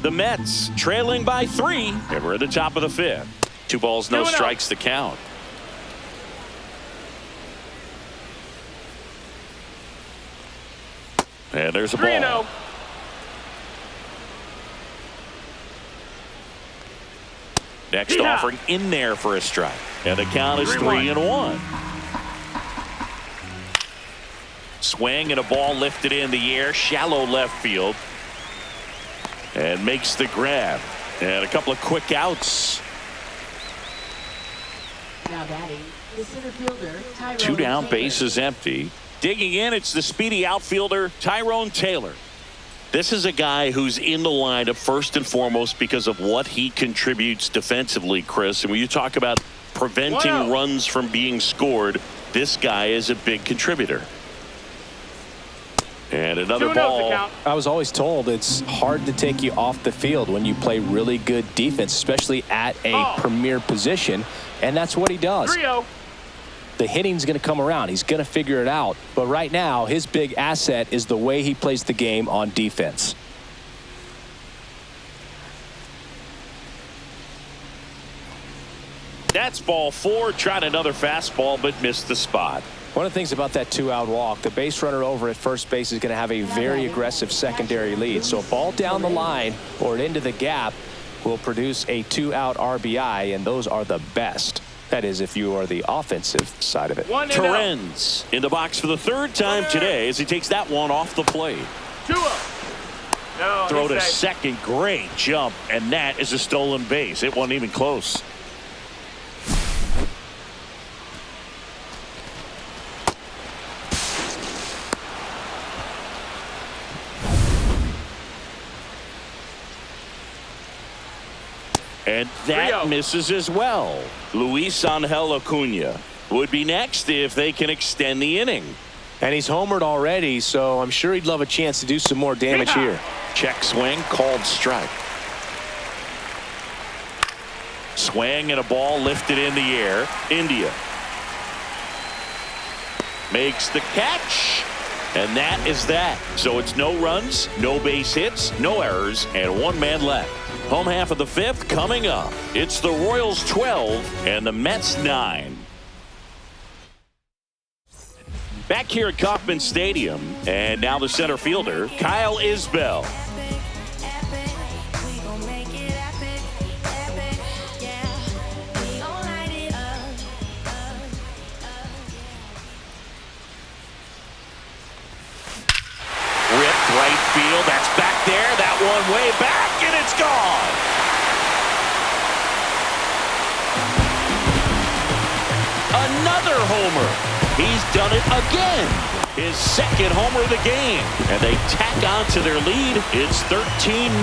The Mets trailing by 3, and we're at the top of the fifth. 2 balls, no strikes to count. And there's a ball. 3-0. Next offering in there for a strike. And the count is 3-1. Swing and a ball lifted in the air, shallow left field. And makes the grab. And a couple of quick outs. Now batting, the center fielder, Tyrone 2 down, Taylor. bases empty. Digging in, it's the speedy outfielder, Tyrone Taylor. This is a guy who's in the lineup first and foremost because of what he contributes defensively, Chris. And when you talk about preventing runs from being scored, this guy is a big contributor. And another ball. I was always told it's hard to take you off the field when you play really good defense, especially at a premier position. And that's what he does. 3-0. The hitting's going to come around. He's going to figure it out. But right now, his big asset is the way he plays the game on defense. That's ball 4. Tried another fastball, but missed the spot. One of the things about that 2-out walk, the base runner over at first base is going to have a very aggressive secondary lead. So a ball down the line or into the gap will produce a 2-out RBI, and those are the best. That is, if you are the offensive side of it. Torrens in the box for the 3rd time today as he takes that one off the plate. 2-0. No, Throw to second. Great jump, and that is a stolen base. It wasn't even close. And that misses as well. Luis Angel Acuna would be next if they can extend the inning. And he's homered already, so I'm sure he'd love a chance to do some more damage here. Check swing, called strike. Swing and a ball lifted in the air. India makes the catch. And that is that. So it's no runs, no base hits, no errors, and 1 man left. Home half of the 5th coming up. It's the Royals 12 and the Mets 9. Back here at Kauffman Stadium, and now the center fielder, Kyle Isbell. Right field, that's back there, that one way back, and it's gone. Another homer. He's done it again. His 2nd homer of the game, and they tack on to their lead. It's 13-9.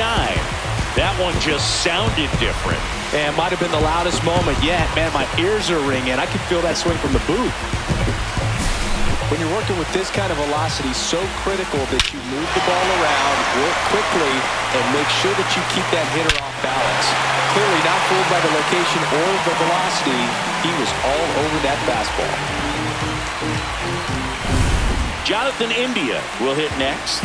That one just sounded different. And might have been the loudest moment yet. Man, my ears are ringing. I can feel that swing from the booth. When you're working with this kind of velocity, so critical that you move the ball around, work quickly, and make sure that you keep that hitter off balance. Clearly not fooled by the location or the velocity. He was all over that fastball. Jonathan India will hit next.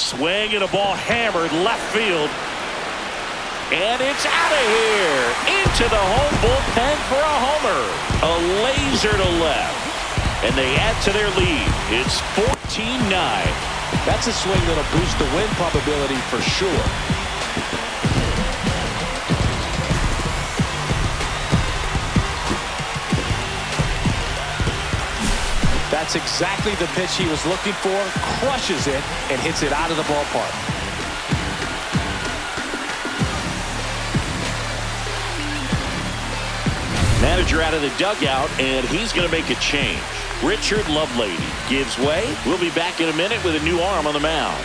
Swing and a ball hammered left field. And it's out of here. Into the home bullpen for a homer. A laser to left. And they add to their lead. It's 14-9. That's a swing that'll boost the win probability for sure. That's exactly the pitch he was looking for. Crushes it and hits it out of the ballpark. Manager out of the dugout, and he's going to make a change. Richard Lovelady gives way. We'll be back in a minute with a new arm on the mound.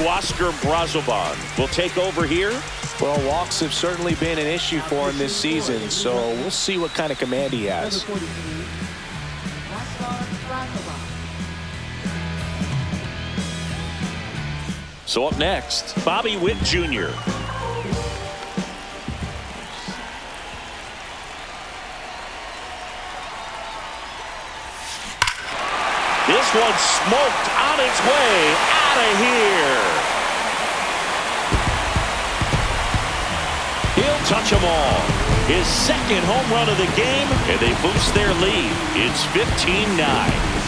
Oscar Brazoban will take over here. Well, walks have certainly been an issue for him this season, so we'll see what kind of command he has. So up next, Bobby Witt Jr. This one smoked on its way out of here. He'll touch them all. His 2nd home run of the game, and they boost their lead. It's 15-9.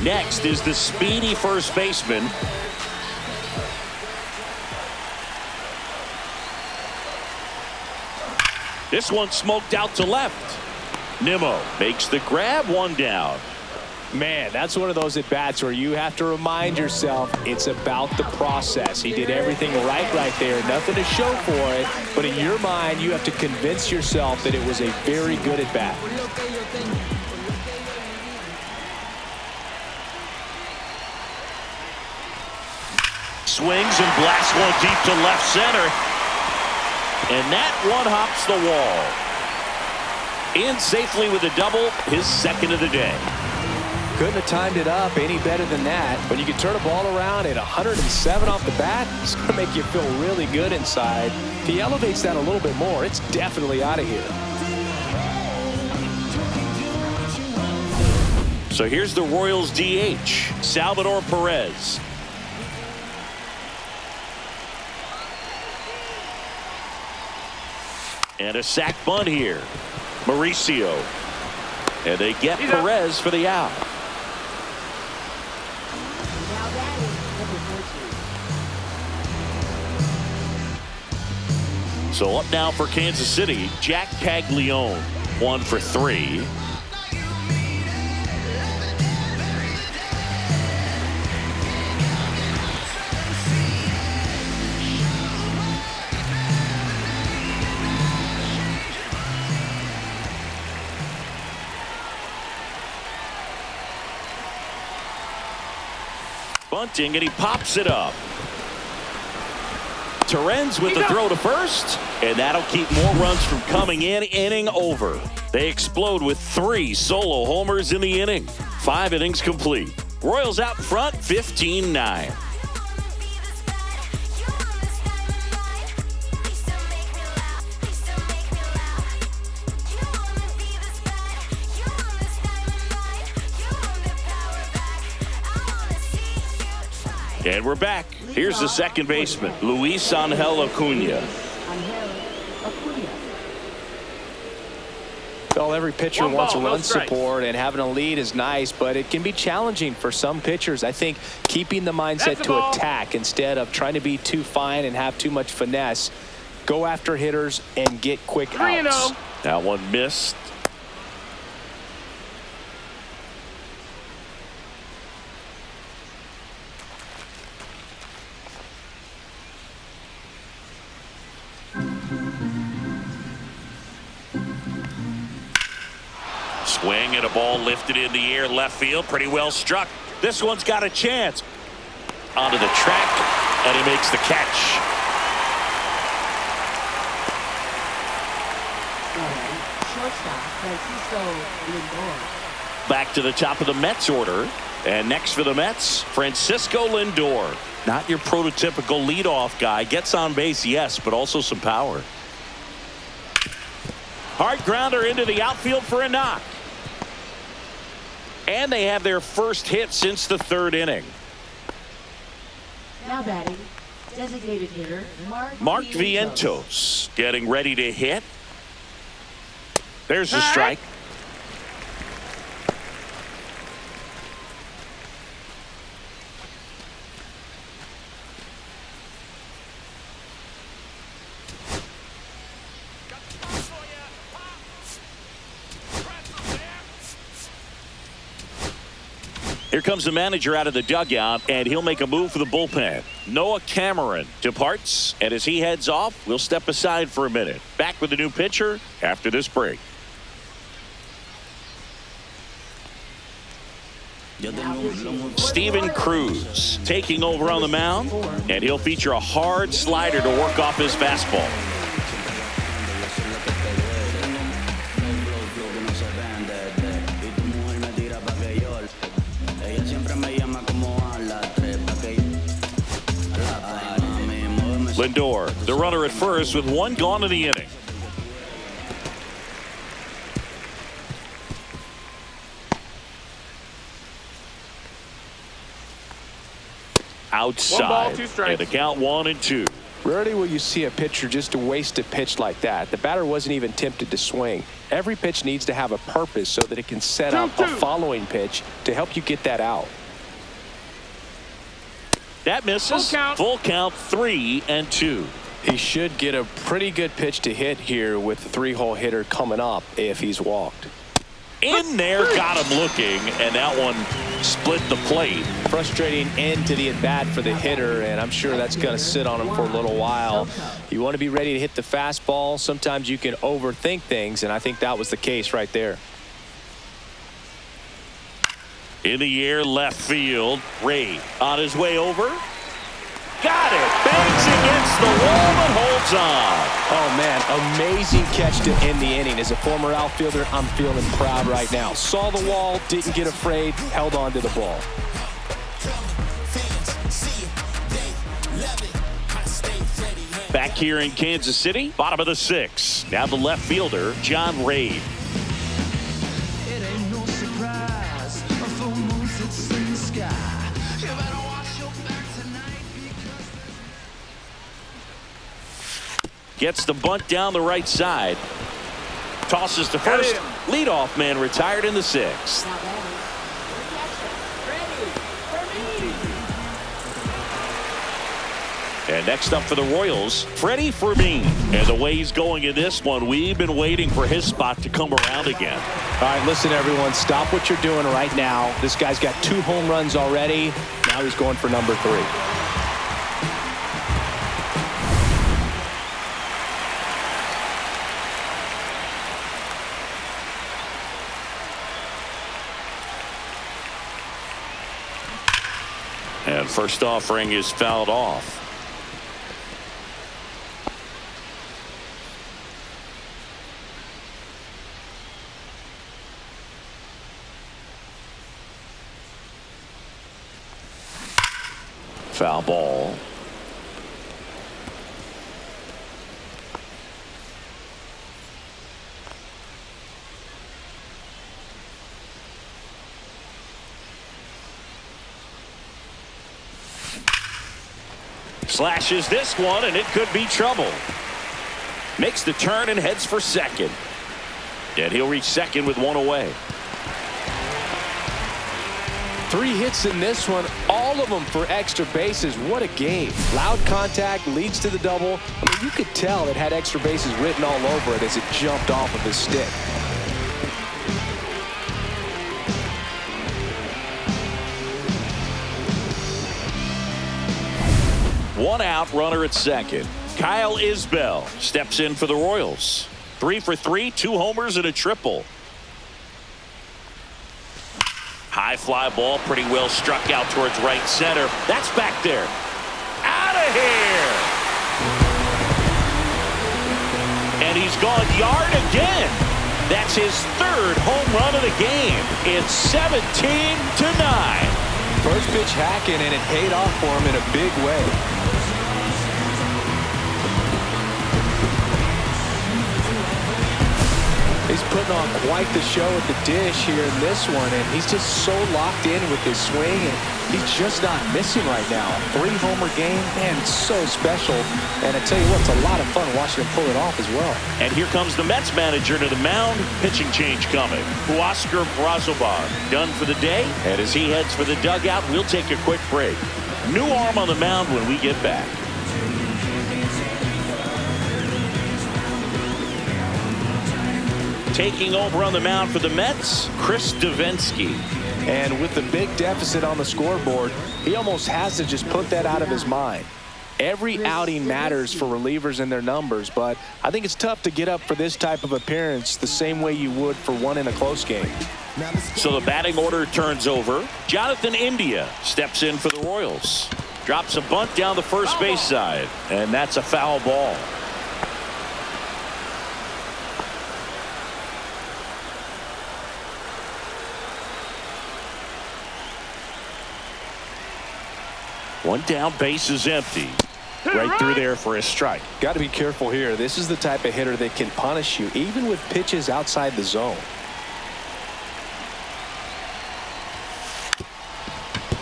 Next is the speedy first baseman. This one smoked out to left. Nimmo makes the grab, 1 down. Man, that's one of those at-bats where you have to remind yourself it's about the process. He did everything right there. Nothing to show for it. But in your mind, you have to convince yourself that it was a very good at-bat. Swings and blasts one deep to left center. And that one hops the wall. In safely with a double, his second of the day. Couldn't have timed it up any better than that. When you can turn a ball around at 107 off the bat, it's going to make you feel really good inside. If he elevates that a little bit more, it's definitely out of here. So here's the Royals DH, Salvador Perez. And a sac bunt here. Mauricio. And they get Perez for the out. So up now for Kansas City, Jack Caglione, 1 for 3. Bunting, and he pops it up. Terens with the throw to first, and that'll keep more runs from coming in. Inning over. They explode with 3 solo homers in the inning. 5 innings complete. Royals out front, 15-9. And we're back. Here's the second baseman, Luis Angel Acuna. Well, every pitcher wants a run support, and having a lead is nice, but it can be challenging for some pitchers. I think keeping the mindset to attack instead of trying to be too fine and have too much finesse, go after hitters and get quick outs. That one missed. Swing and a ball lifted in the air left field. Pretty well struck. This one's got a chance. Onto the track, and he makes the catch. Back to the top of the Mets order. And next for the Mets, Francisco Lindor. Not your prototypical leadoff guy. Gets on base, yes, but also some power. Hard grounder into the outfield for a knock. And they have their first hit since the 3rd inning. Now batting, designated hitter Mark Vientos getting ready to hit. There's the strike. Here comes the manager out of the dugout, and he'll make a move for the bullpen. Noah Cameron departs, and as he heads off, we'll step aside for a minute. Back with the new pitcher after this break. Steven Cruz taking over on the mound, and he'll feature a hard slider to work off his fastball. Lindor, the runner at first with 1 gone in the inning. Outside, and the count 1-2. Rarely will you see a pitcher just waste a pitch like that. The batter wasn't even tempted to swing. Every pitch needs to have a purpose so that it can set up a following pitch to help you get that out. That misses. Full count 3-2. He should get a pretty good pitch to hit here with the 3-hole hitter coming up if he's walked. In there, got him looking, and that one split the plate. Frustrating end to the at-bat for the hitter, and I'm sure that's going to sit on him for a little while. You want to be ready to hit the fastball. Sometimes you can overthink things, and I think that was the case right there. In the air, left field. Ray on his way over. Got it. Bangs against the wall and holds on. Oh, man, amazing catch to end the inning. As a former outfielder, I'm feeling proud right now. Saw the wall, didn't get afraid, held on to the ball. Back here in Kansas City, bottom of the 6th. Now the left fielder, John Ray. It ain't no surprise. A full moon sits in the sky. You better watch your back tonight because Gets the bunt down the right side. Tosses to first. Leadoff man retired in the 6th. And next up for the Royals, Freddie Fermin. And the way he's going in this one, we've been waiting for his spot to come around again. All right, listen, everyone, stop what you're doing right now. This guy's got 2 home runs already. Now he's going for number 3. And first offering is fouled off. Foul ball. Slashes this one, and it could be trouble. Makes the turn and heads for second. And he'll reach second with 1 away. 3 hits in this one, all of them for extra bases. What a game. Loud contact leads to the double. I mean, you could tell it had extra bases written all over it as it jumped off of his stick. One out, runner at second. Kyle Isbell steps in for the Royals. 3 for 3, 2 homers and a triple. High fly ball, pretty well struck out towards right center. That's back there. Out of here! And he's gone yard again. That's his 3rd home run of the game. It's 17-9. First pitch hacking, and it paid off for him in a big way. He's putting on quite the show at the dish here in this one, and he's just so locked in with his swing, and he's just not missing right now. 3-homer game, man, it's so special. And I tell you what, it's a lot of fun watching him pull it off as well. And here comes the Mets manager to the mound. Pitching change coming. Huascar Brazobar done for the day. And as he heads for the dugout, we'll take a quick break. New arm on the mound when we get back. Taking over on the mound for the Mets, Chris Davinsky. And with the big deficit on the scoreboard, he almost has to just put that out of his mind. Every outing matters for relievers and their numbers, but I think it's tough to get up for this type of appearance the same way you would for one in a close game. So the batting order turns over. Jonathan India steps in for the Royals. Drops a bunt down the first base side, and that's a foul ball. One down, base is empty. Right through there for a strike. Got to be careful here. This is the type of hitter that can punish you even with pitches outside the zone.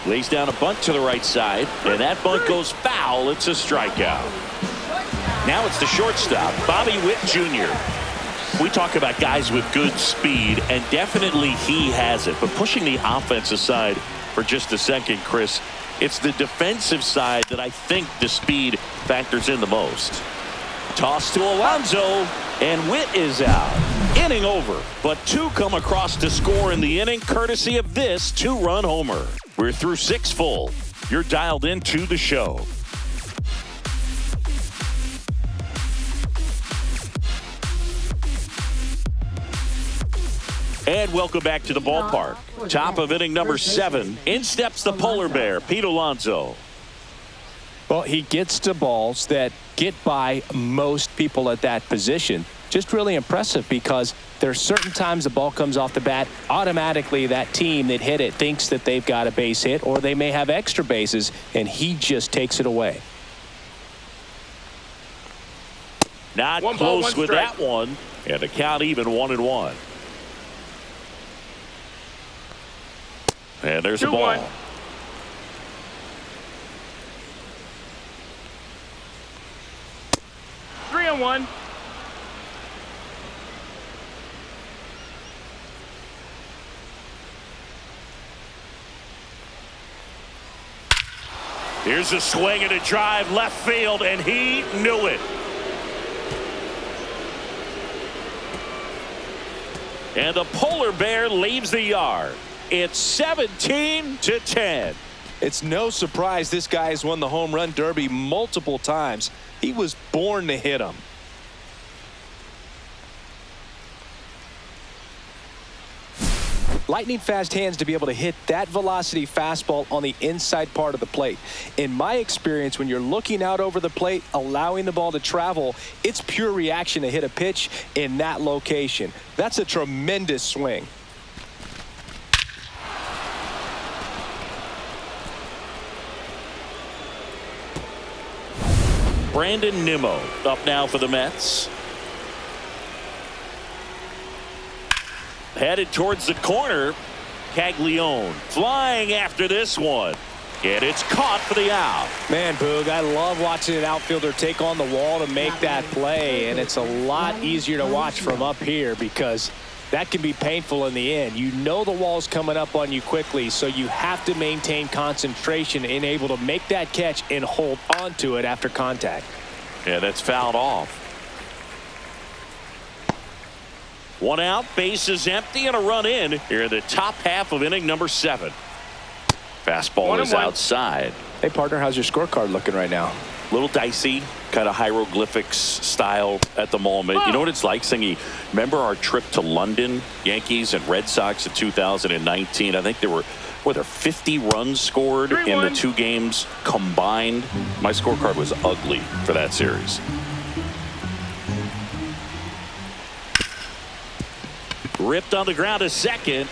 Lays down a bunt to the right side, and that bunt goes foul. It's a strikeout. Now it's the shortstop, Bobby Witt Jr. We talk about guys with good speed, and definitely he has it. But pushing the offense aside for just a second, Chris, it's the defensive side that I think the speed factors in the most. Toss to Alonso, and Witt is out. Inning over, but 2 come across to score in the inning, courtesy of this 2-run homer. We're through 6 full. You're dialed into the show. And welcome back to the ballpark. Top of inning number 7. In steps the polar bear, Pete Alonso. Well, he gets to balls that get by most people at that position. Just really impressive because there's certain times the ball comes off the bat, automatically that team that hit it thinks that they've got a base hit or they may have extra bases, and he just takes it away. Not close with that one, and the count even 1-1. And there's the ball. 3-1. Here's a swing and a drive left field, and he knew it. And the polar bear leaves the yard. It's 17-10. It's no surprise this guy has won the home run derby multiple times. He was born to hit them. Lightning fast hands to be able to hit that velocity fastball on the inside part of the plate. In my experience, when you're looking out over the plate, allowing the ball to travel, it's pure reaction to hit a pitch in that location. That's a tremendous swing. Brandon Nimmo up now for the Mets. Headed towards the corner. Caglione flying after this one. And it's caught for the out. Man, Boog, I love watching an outfielder take on the wall to make that play. And it's a lot easier to watch from up here because that can be painful in the end. You know the wall's coming up on you quickly, so you have to maintain concentration and able to make that catch and hold on to it after contact. Yeah, that's fouled off. 1 out, bases empty, and a run in here in the top half of inning number 7. Fastball is outside. Hey, partner, how's your scorecard looking right now? Little dicey, kind of hieroglyphics style at the moment. You know what it's like, Singy? Remember our trip to London, Yankees and Red Sox in 2019? I think there were 50 runs scored in the 2 games combined. My scorecard was ugly for that series. Ripped on the ground to second.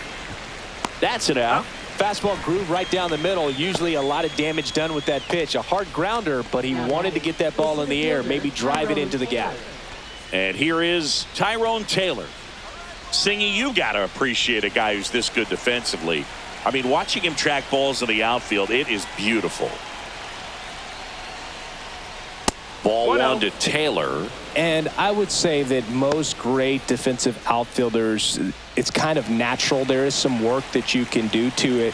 That's an out. Fastball groove right down the middle. Usually a lot of damage done with that pitch. A hard grounder, but he wanted to get that ball in the air, maybe drive it into the gap. And here is Tyrone Taylor. Singy, you got to appreciate a guy who's this good defensively. I mean, watching him track balls in the outfield, it is beautiful. Ball 1 to Taylor. And I would say that most great defensive outfielders, it's kind of natural. There is some work that you can do to it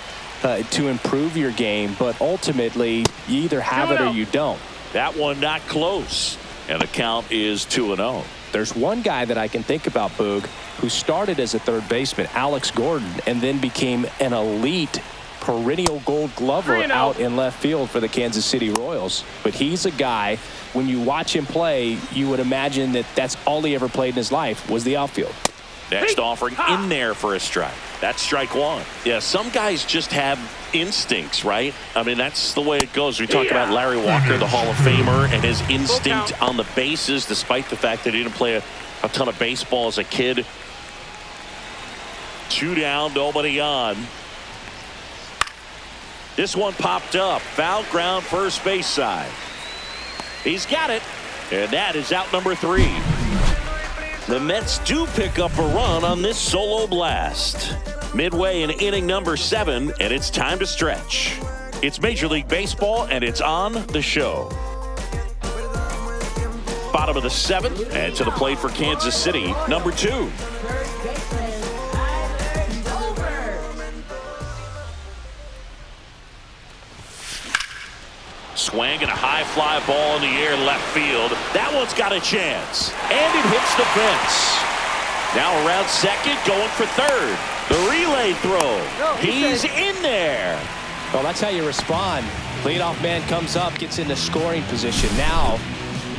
to improve your game, but ultimately you either have it or you don't. That one not close, and the count is 2-0. There's one guy that I can think about, Boog, who started as a third baseman, Alex Gordon, and then became an elite perennial gold glover out in left field for the Kansas City Royals. But he's a guy, when you watch him play, you would imagine that that's all he ever played in his life was the outfield. Next offering in there for a strike. That's strike 1. Yeah, some guys just have instincts, right? I mean, that's the way it goes. We talk about Larry Walker, the Hall of Famer, and his instinct on the bases, despite the fact that he didn't play a ton of baseball as a kid. 2 down, nobody on. This one popped up. Foul ground, first base side. He's got it. And that is out number 3. The Mets do pick up a run on this solo blast. Midway in inning number 7, and it's time to stretch. It's Major League Baseball, and it's on the show. Bottom of the 7th, and to the plate for Kansas City, number 2. Swing and a high fly ball in the air left field. That one's got a chance. And it hits the fence. Now around second, going for third. The relay throw. He's in there. Well, that's how you respond. Leadoff man comes up, gets into scoring position. Now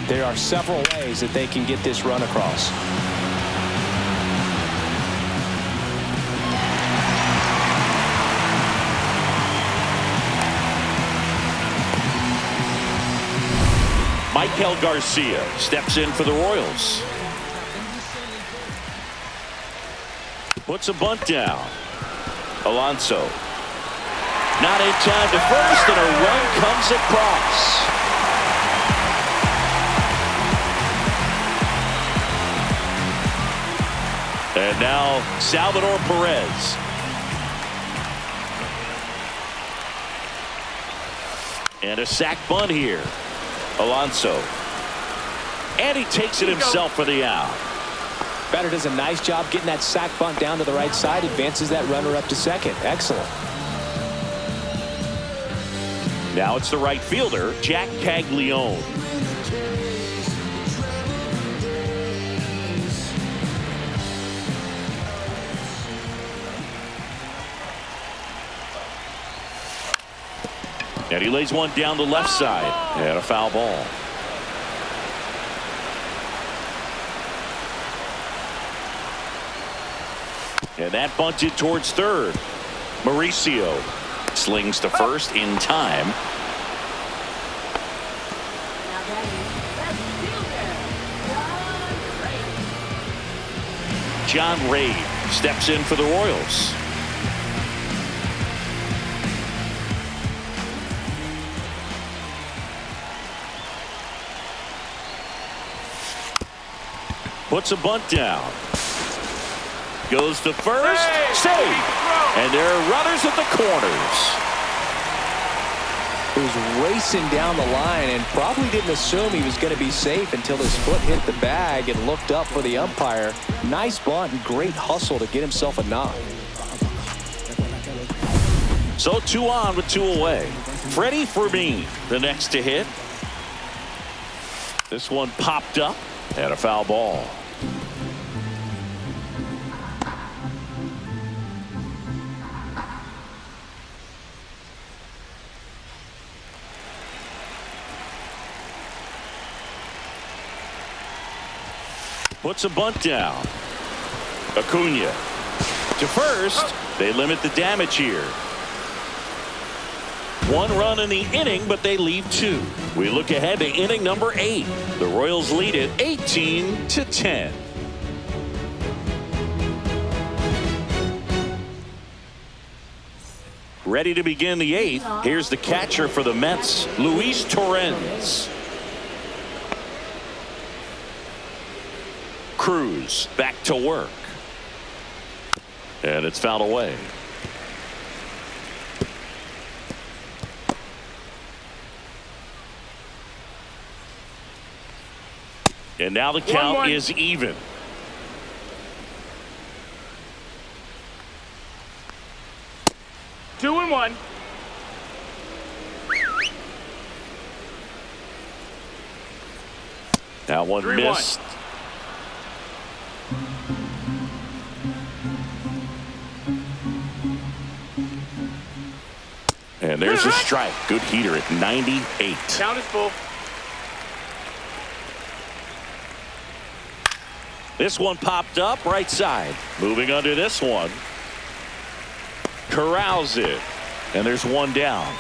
there are several ways that they can get this run across. Michael Garcia steps in for the Royals. Puts a bunt down. Alonso. Not in time to first, and a run comes across. And now Salvador Perez. And a sac bunt here. Alonso. And he takes it himself for the out. Batter does a nice job getting that sac bunt down to the right side, advances that runner up to second. Excellent. Now it's the right fielder, Jack Caglione. And he lays one down the left side. And a foul ball. And that bunted towards third. Mauricio slings to first in time. John Ray steps in for the Royals. Puts a bunt down. Goes to first. Save. And there are runners at the corners. He was racing down the line and probably didn't assume he was going to be safe until his foot hit the bag and looked up for the umpire. Nice bunt and great hustle to get himself a knock. So 2 on with 2 away. Freddie Fermin, the next to hit. This one popped up and a foul ball. Puts a bunt down. Acuna to first. They limit the damage here. 1 run in the inning, but they leave 2. We look ahead to inning number 8. The Royals lead it 18-10. Ready to begin the 8th. Here's the catcher for the Mets, Luis Torrens. Cruz back to work. And it's fouled away. And now the count is even. Two and one. That one 3-1. missed. And there's a strike. Good heater at 98. Count is full. This one popped up right side. Moving under this one. Corrals it. And there's 1 down.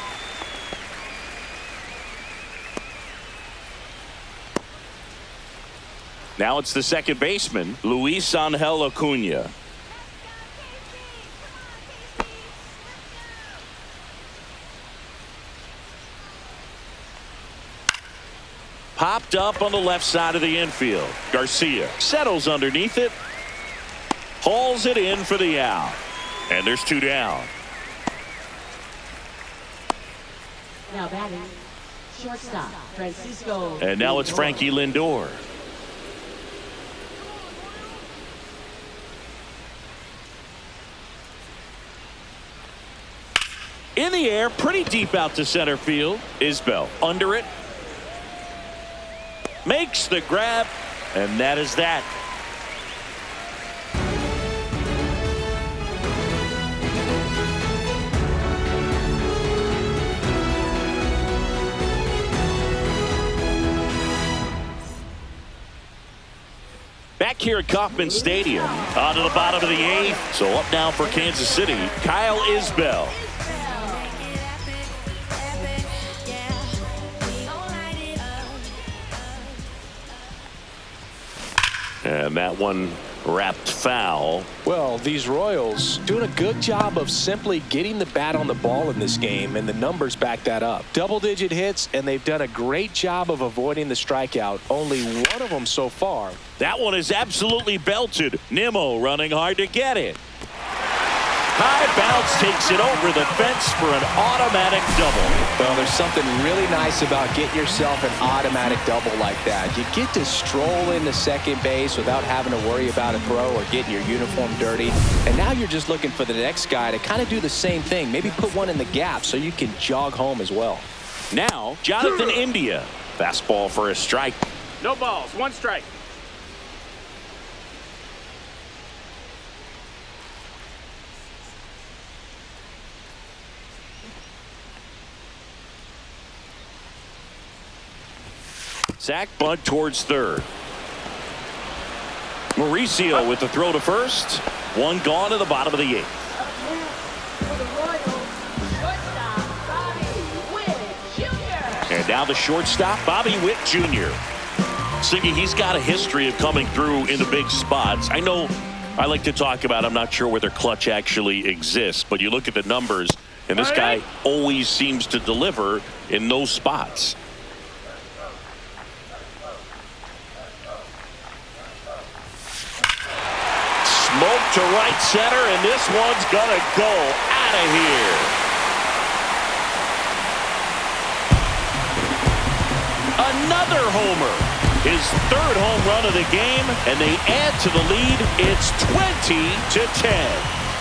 Now it's the second baseman, Luis Angel Acuna. Popped up on the left side of the infield. Garcia settles underneath it. Hauls it in for the out. And there's 2 down. Now batting, shortstop, Francisco. And now it's Frankie Lindor. In the air, pretty deep out to center field. Isbell under it. Makes the grab, and that is that. back here at Kauffman Stadium. On to the bottom of the 8th. So up now for Kansas City, Kyle Isbell. And that one wrapped foul. Well, these Royals doing a good job of simply getting the bat on the ball in this game, and the numbers back that up. Double-digit hits, and they've done a great job of avoiding the strikeout. Only one of them so far. That one is absolutely belted. Nimmo running hard to get it. High bounce takes it over the fence for an automatic double. Well, there's something really nice about getting yourself an automatic double like that. You get to stroll into second base without having to worry about a throw or getting your uniform dirty. And now you're just looking for the next guy to kind of do the same thing. Maybe put one in the gap so you can jog home as well. Now, Jonathan India. Fastball for a strike. No balls, 1 strike. Zach bunt towards third. Mauricio with the throw to first. One gone to the bottom of the 8th. And now the shortstop, Bobby Witt Jr. Siggy, he's got a history of coming through in the big spots. I know I like to talk about, I'm not sure whether clutch actually exists, but you look at the numbers, and this guy always seems to deliver in those spots. Smoke to right center, and this one's gonna go out of here. Another homer. His 3rd home run of the game, and they add to the lead. It's 20-10.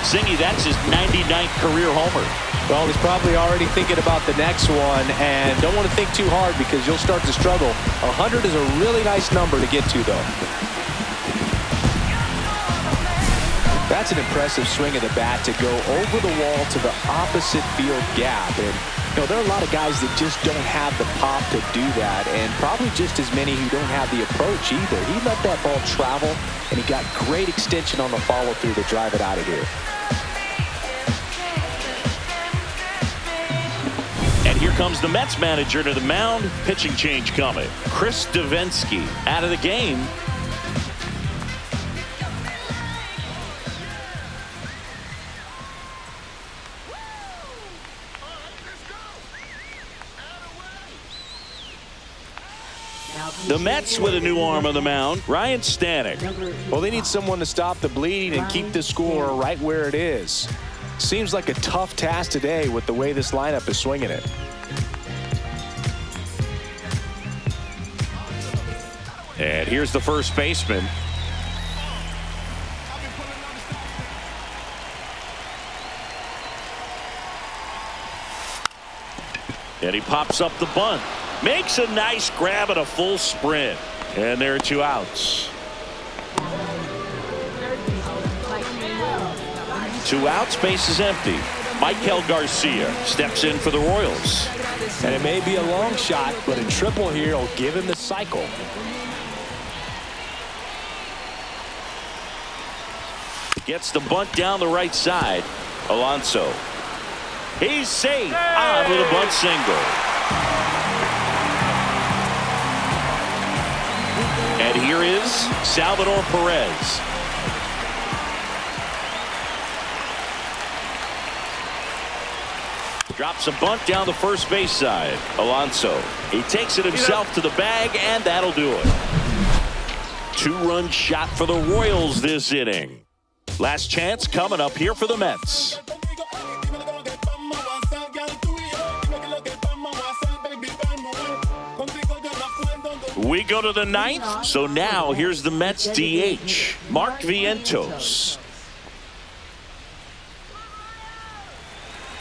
Zingy, that's his 99th career homer. Well, he's probably already thinking about the next one, and don't want to think too hard because you'll start to struggle. 100 is a really nice number to get to, though. That's an impressive swing of the bat to go over the wall to the opposite field gap. And, you know, there are a lot of guys that just don't have the pop to do that, and probably just as many who don't have the approach either. He let that ball travel, and he got great extension on the follow-through to drive it out of here. And here comes the Mets manager to the mound. Pitching change coming. Chris Davinsky out of the game. The Mets with a new arm on the mound, Ryan Stanek. Well, they need someone to stop the bleeding and keep the score right where it is. Seems like a tough task today with the way this lineup is swinging it. And here's the first baseman. And he pops up the bunt. Makes a nice grab at a full sprint. And there are 2 outs. 2 outs, base is empty. Michael Garcia steps in for the Royals. And it may be a long shot, but a triple here will give him the cycle. Gets the bunt down the right side. Alonso. He's safe on with a bunt single. And here is Salvador Perez. Drops a bunt down the first base side. Alonso. He takes it himself to the bag, and that'll do it. 2-run shot for the Royals this inning. Last chance coming up here for the Mets. We go to the 9th. So now here's the Mets DH, Mark Vientos.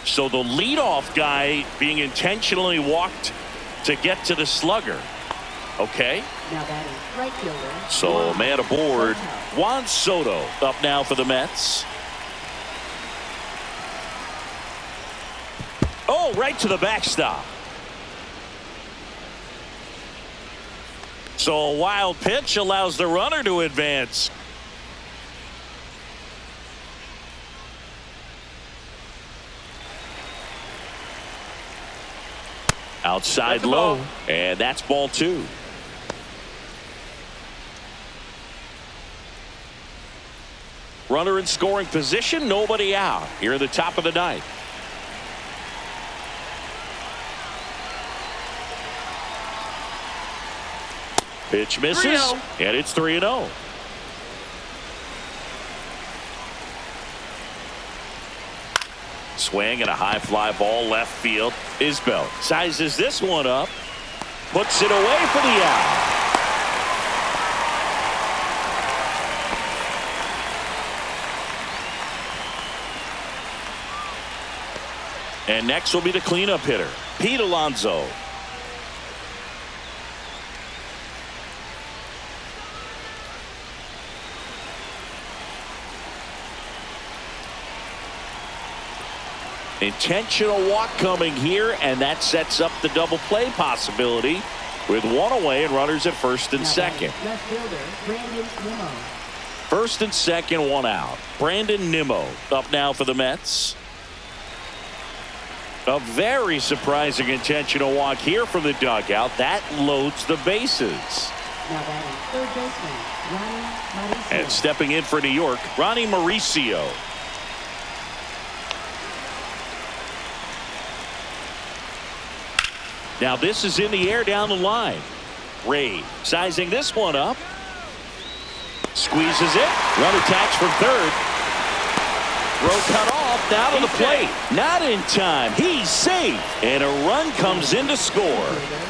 So the leadoff guy being intentionally walked to get to the slugger. Okay. Now batting right fielder. So man aboard. Juan Soto up now for the Mets. Oh, right to the backstop. So a wild pitch allows the runner to advance. Outside low, and that's ball 2. Runner in scoring position, nobody out. Here at the top of the ninth. Pitch misses, 3-0. and it's 3-0. Swing and a high fly ball left field. Isbell sizes this one up, puts it away for the out. And next will be the cleanup hitter, Pete Alonso. Intentional walk coming here, and that sets up the double play possibility with one away and runners at first and second. Left fielder, Brandon Nimmo. First and second, one out. Brandon Nimmo up now for the Mets. A very surprising intentional walk here from the dugout. That loads the bases. Now batting third baseman, Ronnie Mauricio. And stepping in for New York, Ronnie Mauricio. Now this is in the air down the line. Ray sizing this one up. Squeezes it. Run attacks from third. Throw cut off. Now to the plate. Not in time. He's safe. And a run comes in to score.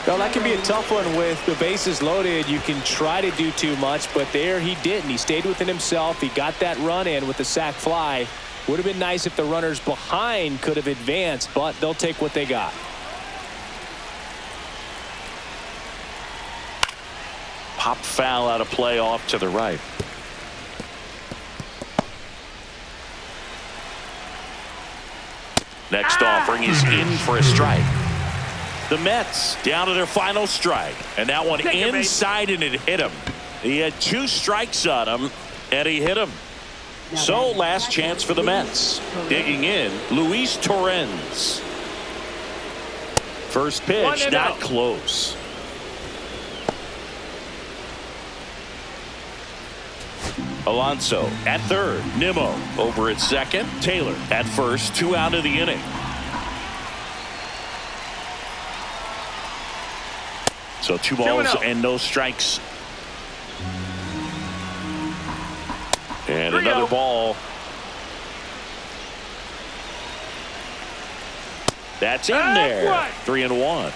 Well, that can be a tough one with the bases loaded. You can try to do too much, but there he didn't. He stayed within himself. He got that run in with the sac fly. Would have been nice if the runners behind could have advanced, but they'll take what they got. Pop foul out of play off to the right. Next offering is in for a strike. The Mets down to their final strike, and that one inside, and it hit him. He had 2 strikes on him, and he hit him. So last chance for the Mets. Digging in, Luis Torrens. First pitch, not close. Alonso at third. Nimmo over at second. Taylor at first. 2 out of the inning. So 2 balls and no strikes. And another ball. That's in there. 3-1.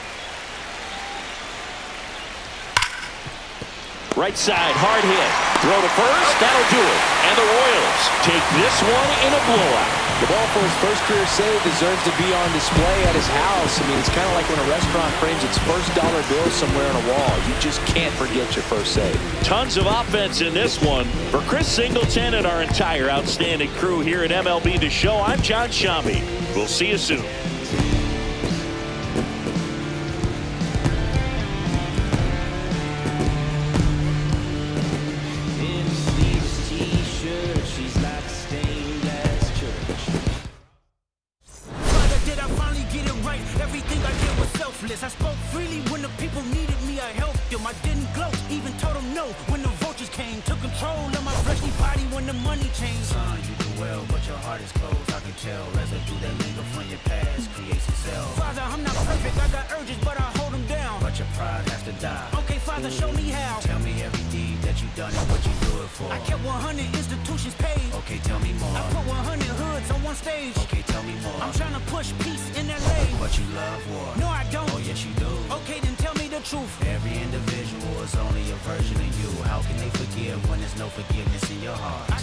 Right side, hard hit. Throw to first, that'll do it. And the Royals take this one in a blowout. The ball for his first career save deserves to be on display at his house. I mean, it's kind of like when a restaurant frames its first dollar bill somewhere on a wall. You just can't forget your first save. Tons of offense in this one. For Chris Singleton and our entire outstanding crew here at MLB The Show, I'm John Shambi. We'll see you soon. I spoke freely when the people needed me. I helped them. I didn't gloat, even told them no when the vultures came. Took control of my fleshly body when the money changed. Son, you do well, but your heart is closed. I can tell. Residue that linger from your past creates itself. Father, I'm not perfect. I got urges, but I hold them down. But your pride has to die. Okay, Father, show me how. Tell me every deed that you done and what you do it for. I kept 100 institutions paid. Okay, tell me more. I put 100 hoods on one stage. Okay, tell me more. I'm trying to push peace in LA. But you love war. No, I don't. Oh, yes, you do. Okay, then tell me the truth. Every individual is only a version of you. How can they forgive when there's no forgiveness in your heart? I